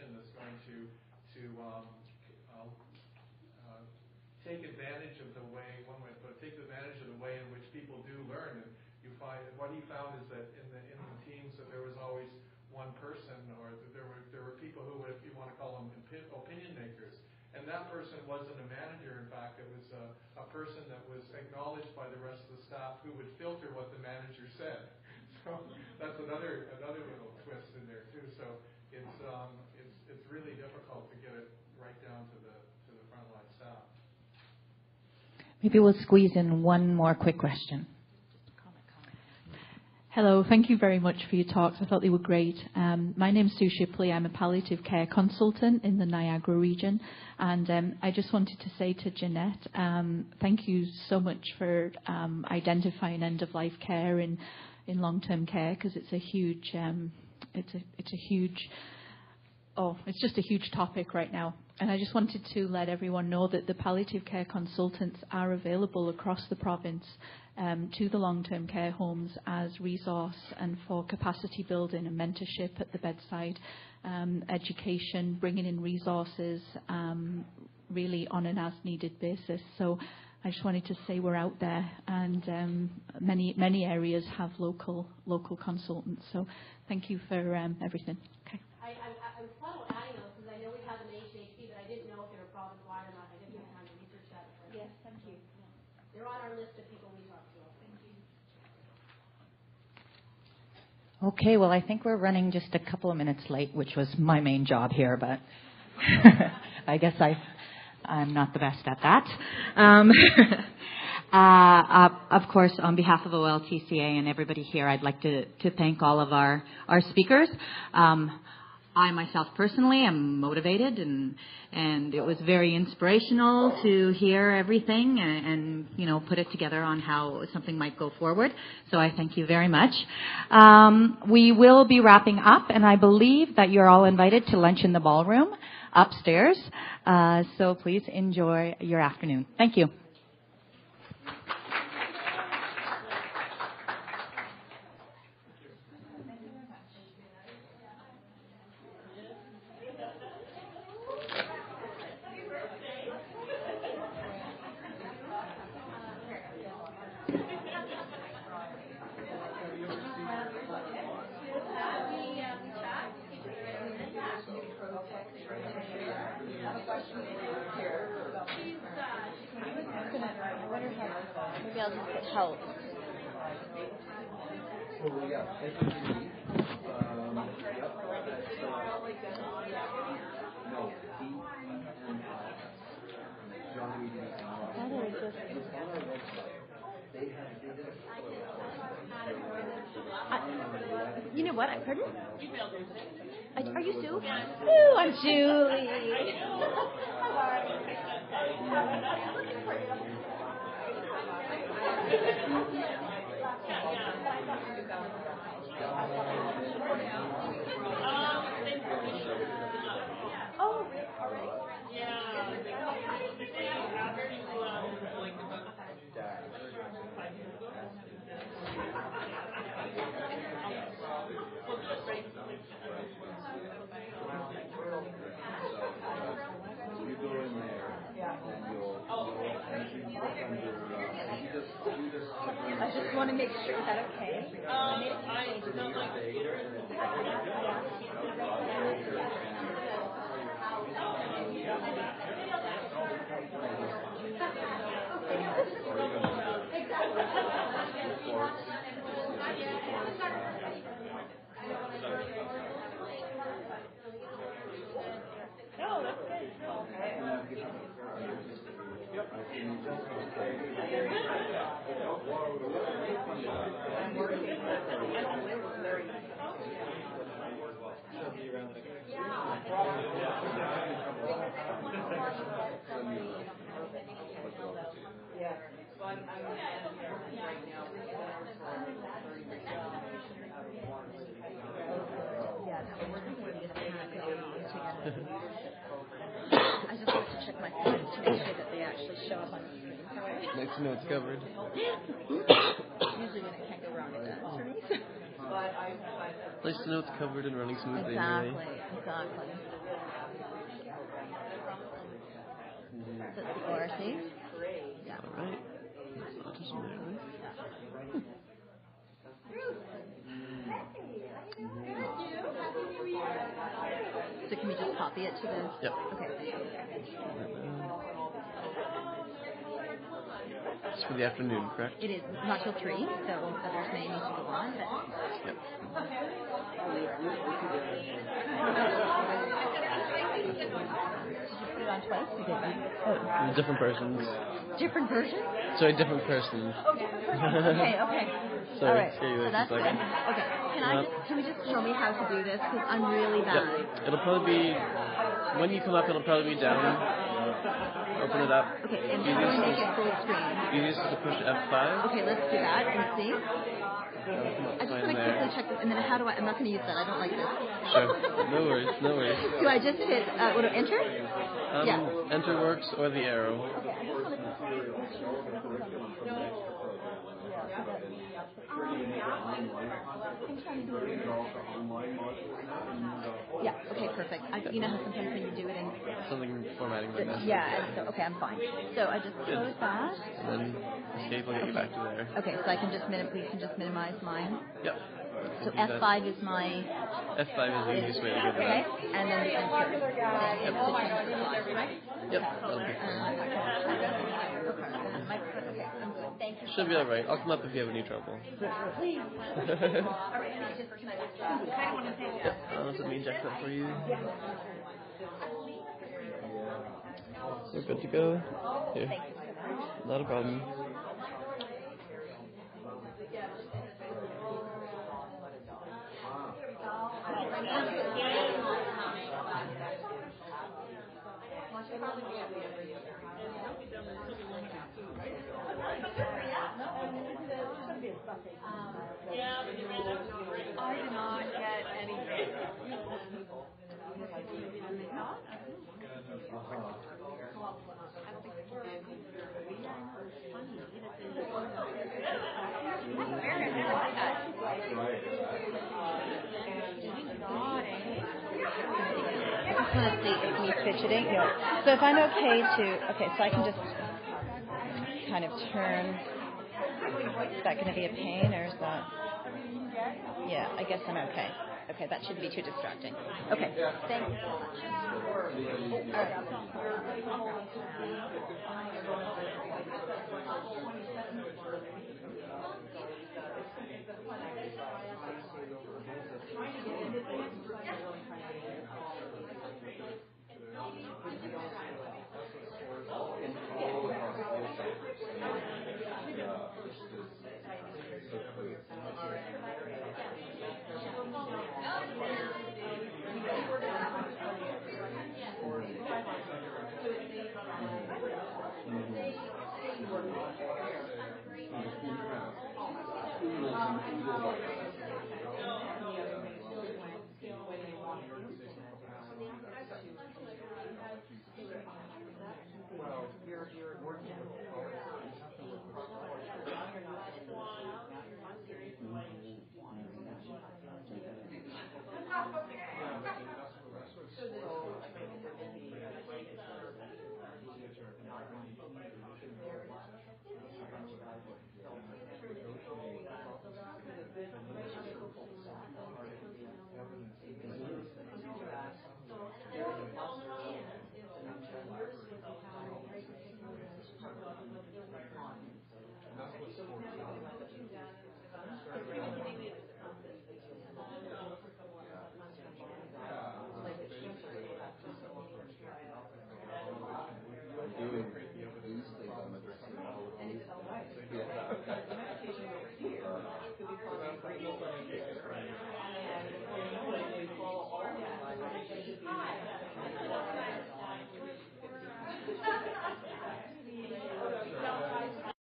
one person, or there were people who, if you want to call them opinion makers, and that person wasn't a manager. In fact, it was a person that was acknowledged by the rest of the staff who would filter what the manager said. So that's another little twist in there too. So it's really difficult to get it right down to the frontline staff. Maybe we'll squeeze in one more quick question. Hello, thank you very much for your talks. I thought they were great. My name's Sue Shipley. I'm a palliative care consultant in the Niagara region. And I just wanted to say to Jeanette, thank you so much for identifying end-of-life care in long-term care, because it's a huge, it's just a huge topic right now. And I just wanted to let everyone know that the palliative care consultants are available across the province to the long-term care homes as resource and for capacity building and mentorship at the bedside, education, bringing in resources, really on an as-needed basis. So I just wanted to say we're out there, and many areas have local consultants. So thank you for everything. Okay. I was planning on adding those because I know we have an HHC, but I didn't know if they were province-wide or not. I didn't have time to research that. Yes, thank you. They're on our list of people we talk to. Thank you. Okay, well, I think we're running just a couple of minutes late, which was my main job here, but I guess I'm not the best at that. Of course, on behalf of OLTCA and everybody here, I'd like to thank all of our speakers. I myself personally am motivated, and it was very inspirational to hear everything and put it together on how something might go forward. So I thank you very much. We will be wrapping up, and I believe that you're all invited to lunch in the ballroom upstairs. So please enjoy your afternoon. Thank you. Maybe I'll just get help. You know what? Pardon? Are you Sue? Sue, I'm Julie. Oh, already? Yeah. You go in there and you'll I just want to make sure. Is that okay? No, that's good. I just have to check my phone to make sure that they actually show up on the screen. Nice to know it's covered. Usually when it can't go wrong, it does. Nice to know it's covered and running smoothly. Exactly. Anyway. Exactly. Is it the ORC? Yeah. All right. That's autism there, right? Good. copy it to the... Yep. Okay. It's for the afternoon, correct? It is not till 3, so others may need to go on. But... Yep. Did you put it on twice? Different persons. Different version? Sorry, different persons. Okay. Sorry, All right. see you So that's good. Okay. Can we just show me how to do this? Because I'm really bad. Yep. It'll probably be, when you come up, it'll probably be down. Open it up. Okay, and how do we make it full screen? Easiest is to push F5. Okay, let's do that and see. I just want to quickly check this, and then how do I'm not going to use that. I don't like this. Sure. No worries. Do I just hit, what, enter? Yeah. Enter works or the arrow. Yeah, okay, perfect. You know how sometimes when you do it in... Something formatting like that. Yeah, so, okay, I'm fine. So I just close that. And then escape will get you back to there. Okay, so I can just we can just minimize mine. Yep. So F5 is my... F5 is the easiest way to get it. Okay, and then the enter. Yep. Yep. Okay. Thank you. Should be alright. I'll come up if you have any trouble. Please. Yep. Let me inject that for you. We're good to go. Here. Not a problem. I did not get anything. Honestly, it's me fidgeting. Yeah. So if I'm okay so I can just kind of turn. Is that going to be a pain, or is that? Yeah, I guess I'm okay. Okay, that shouldn't be too distracting. Okay, thanks so much. All right.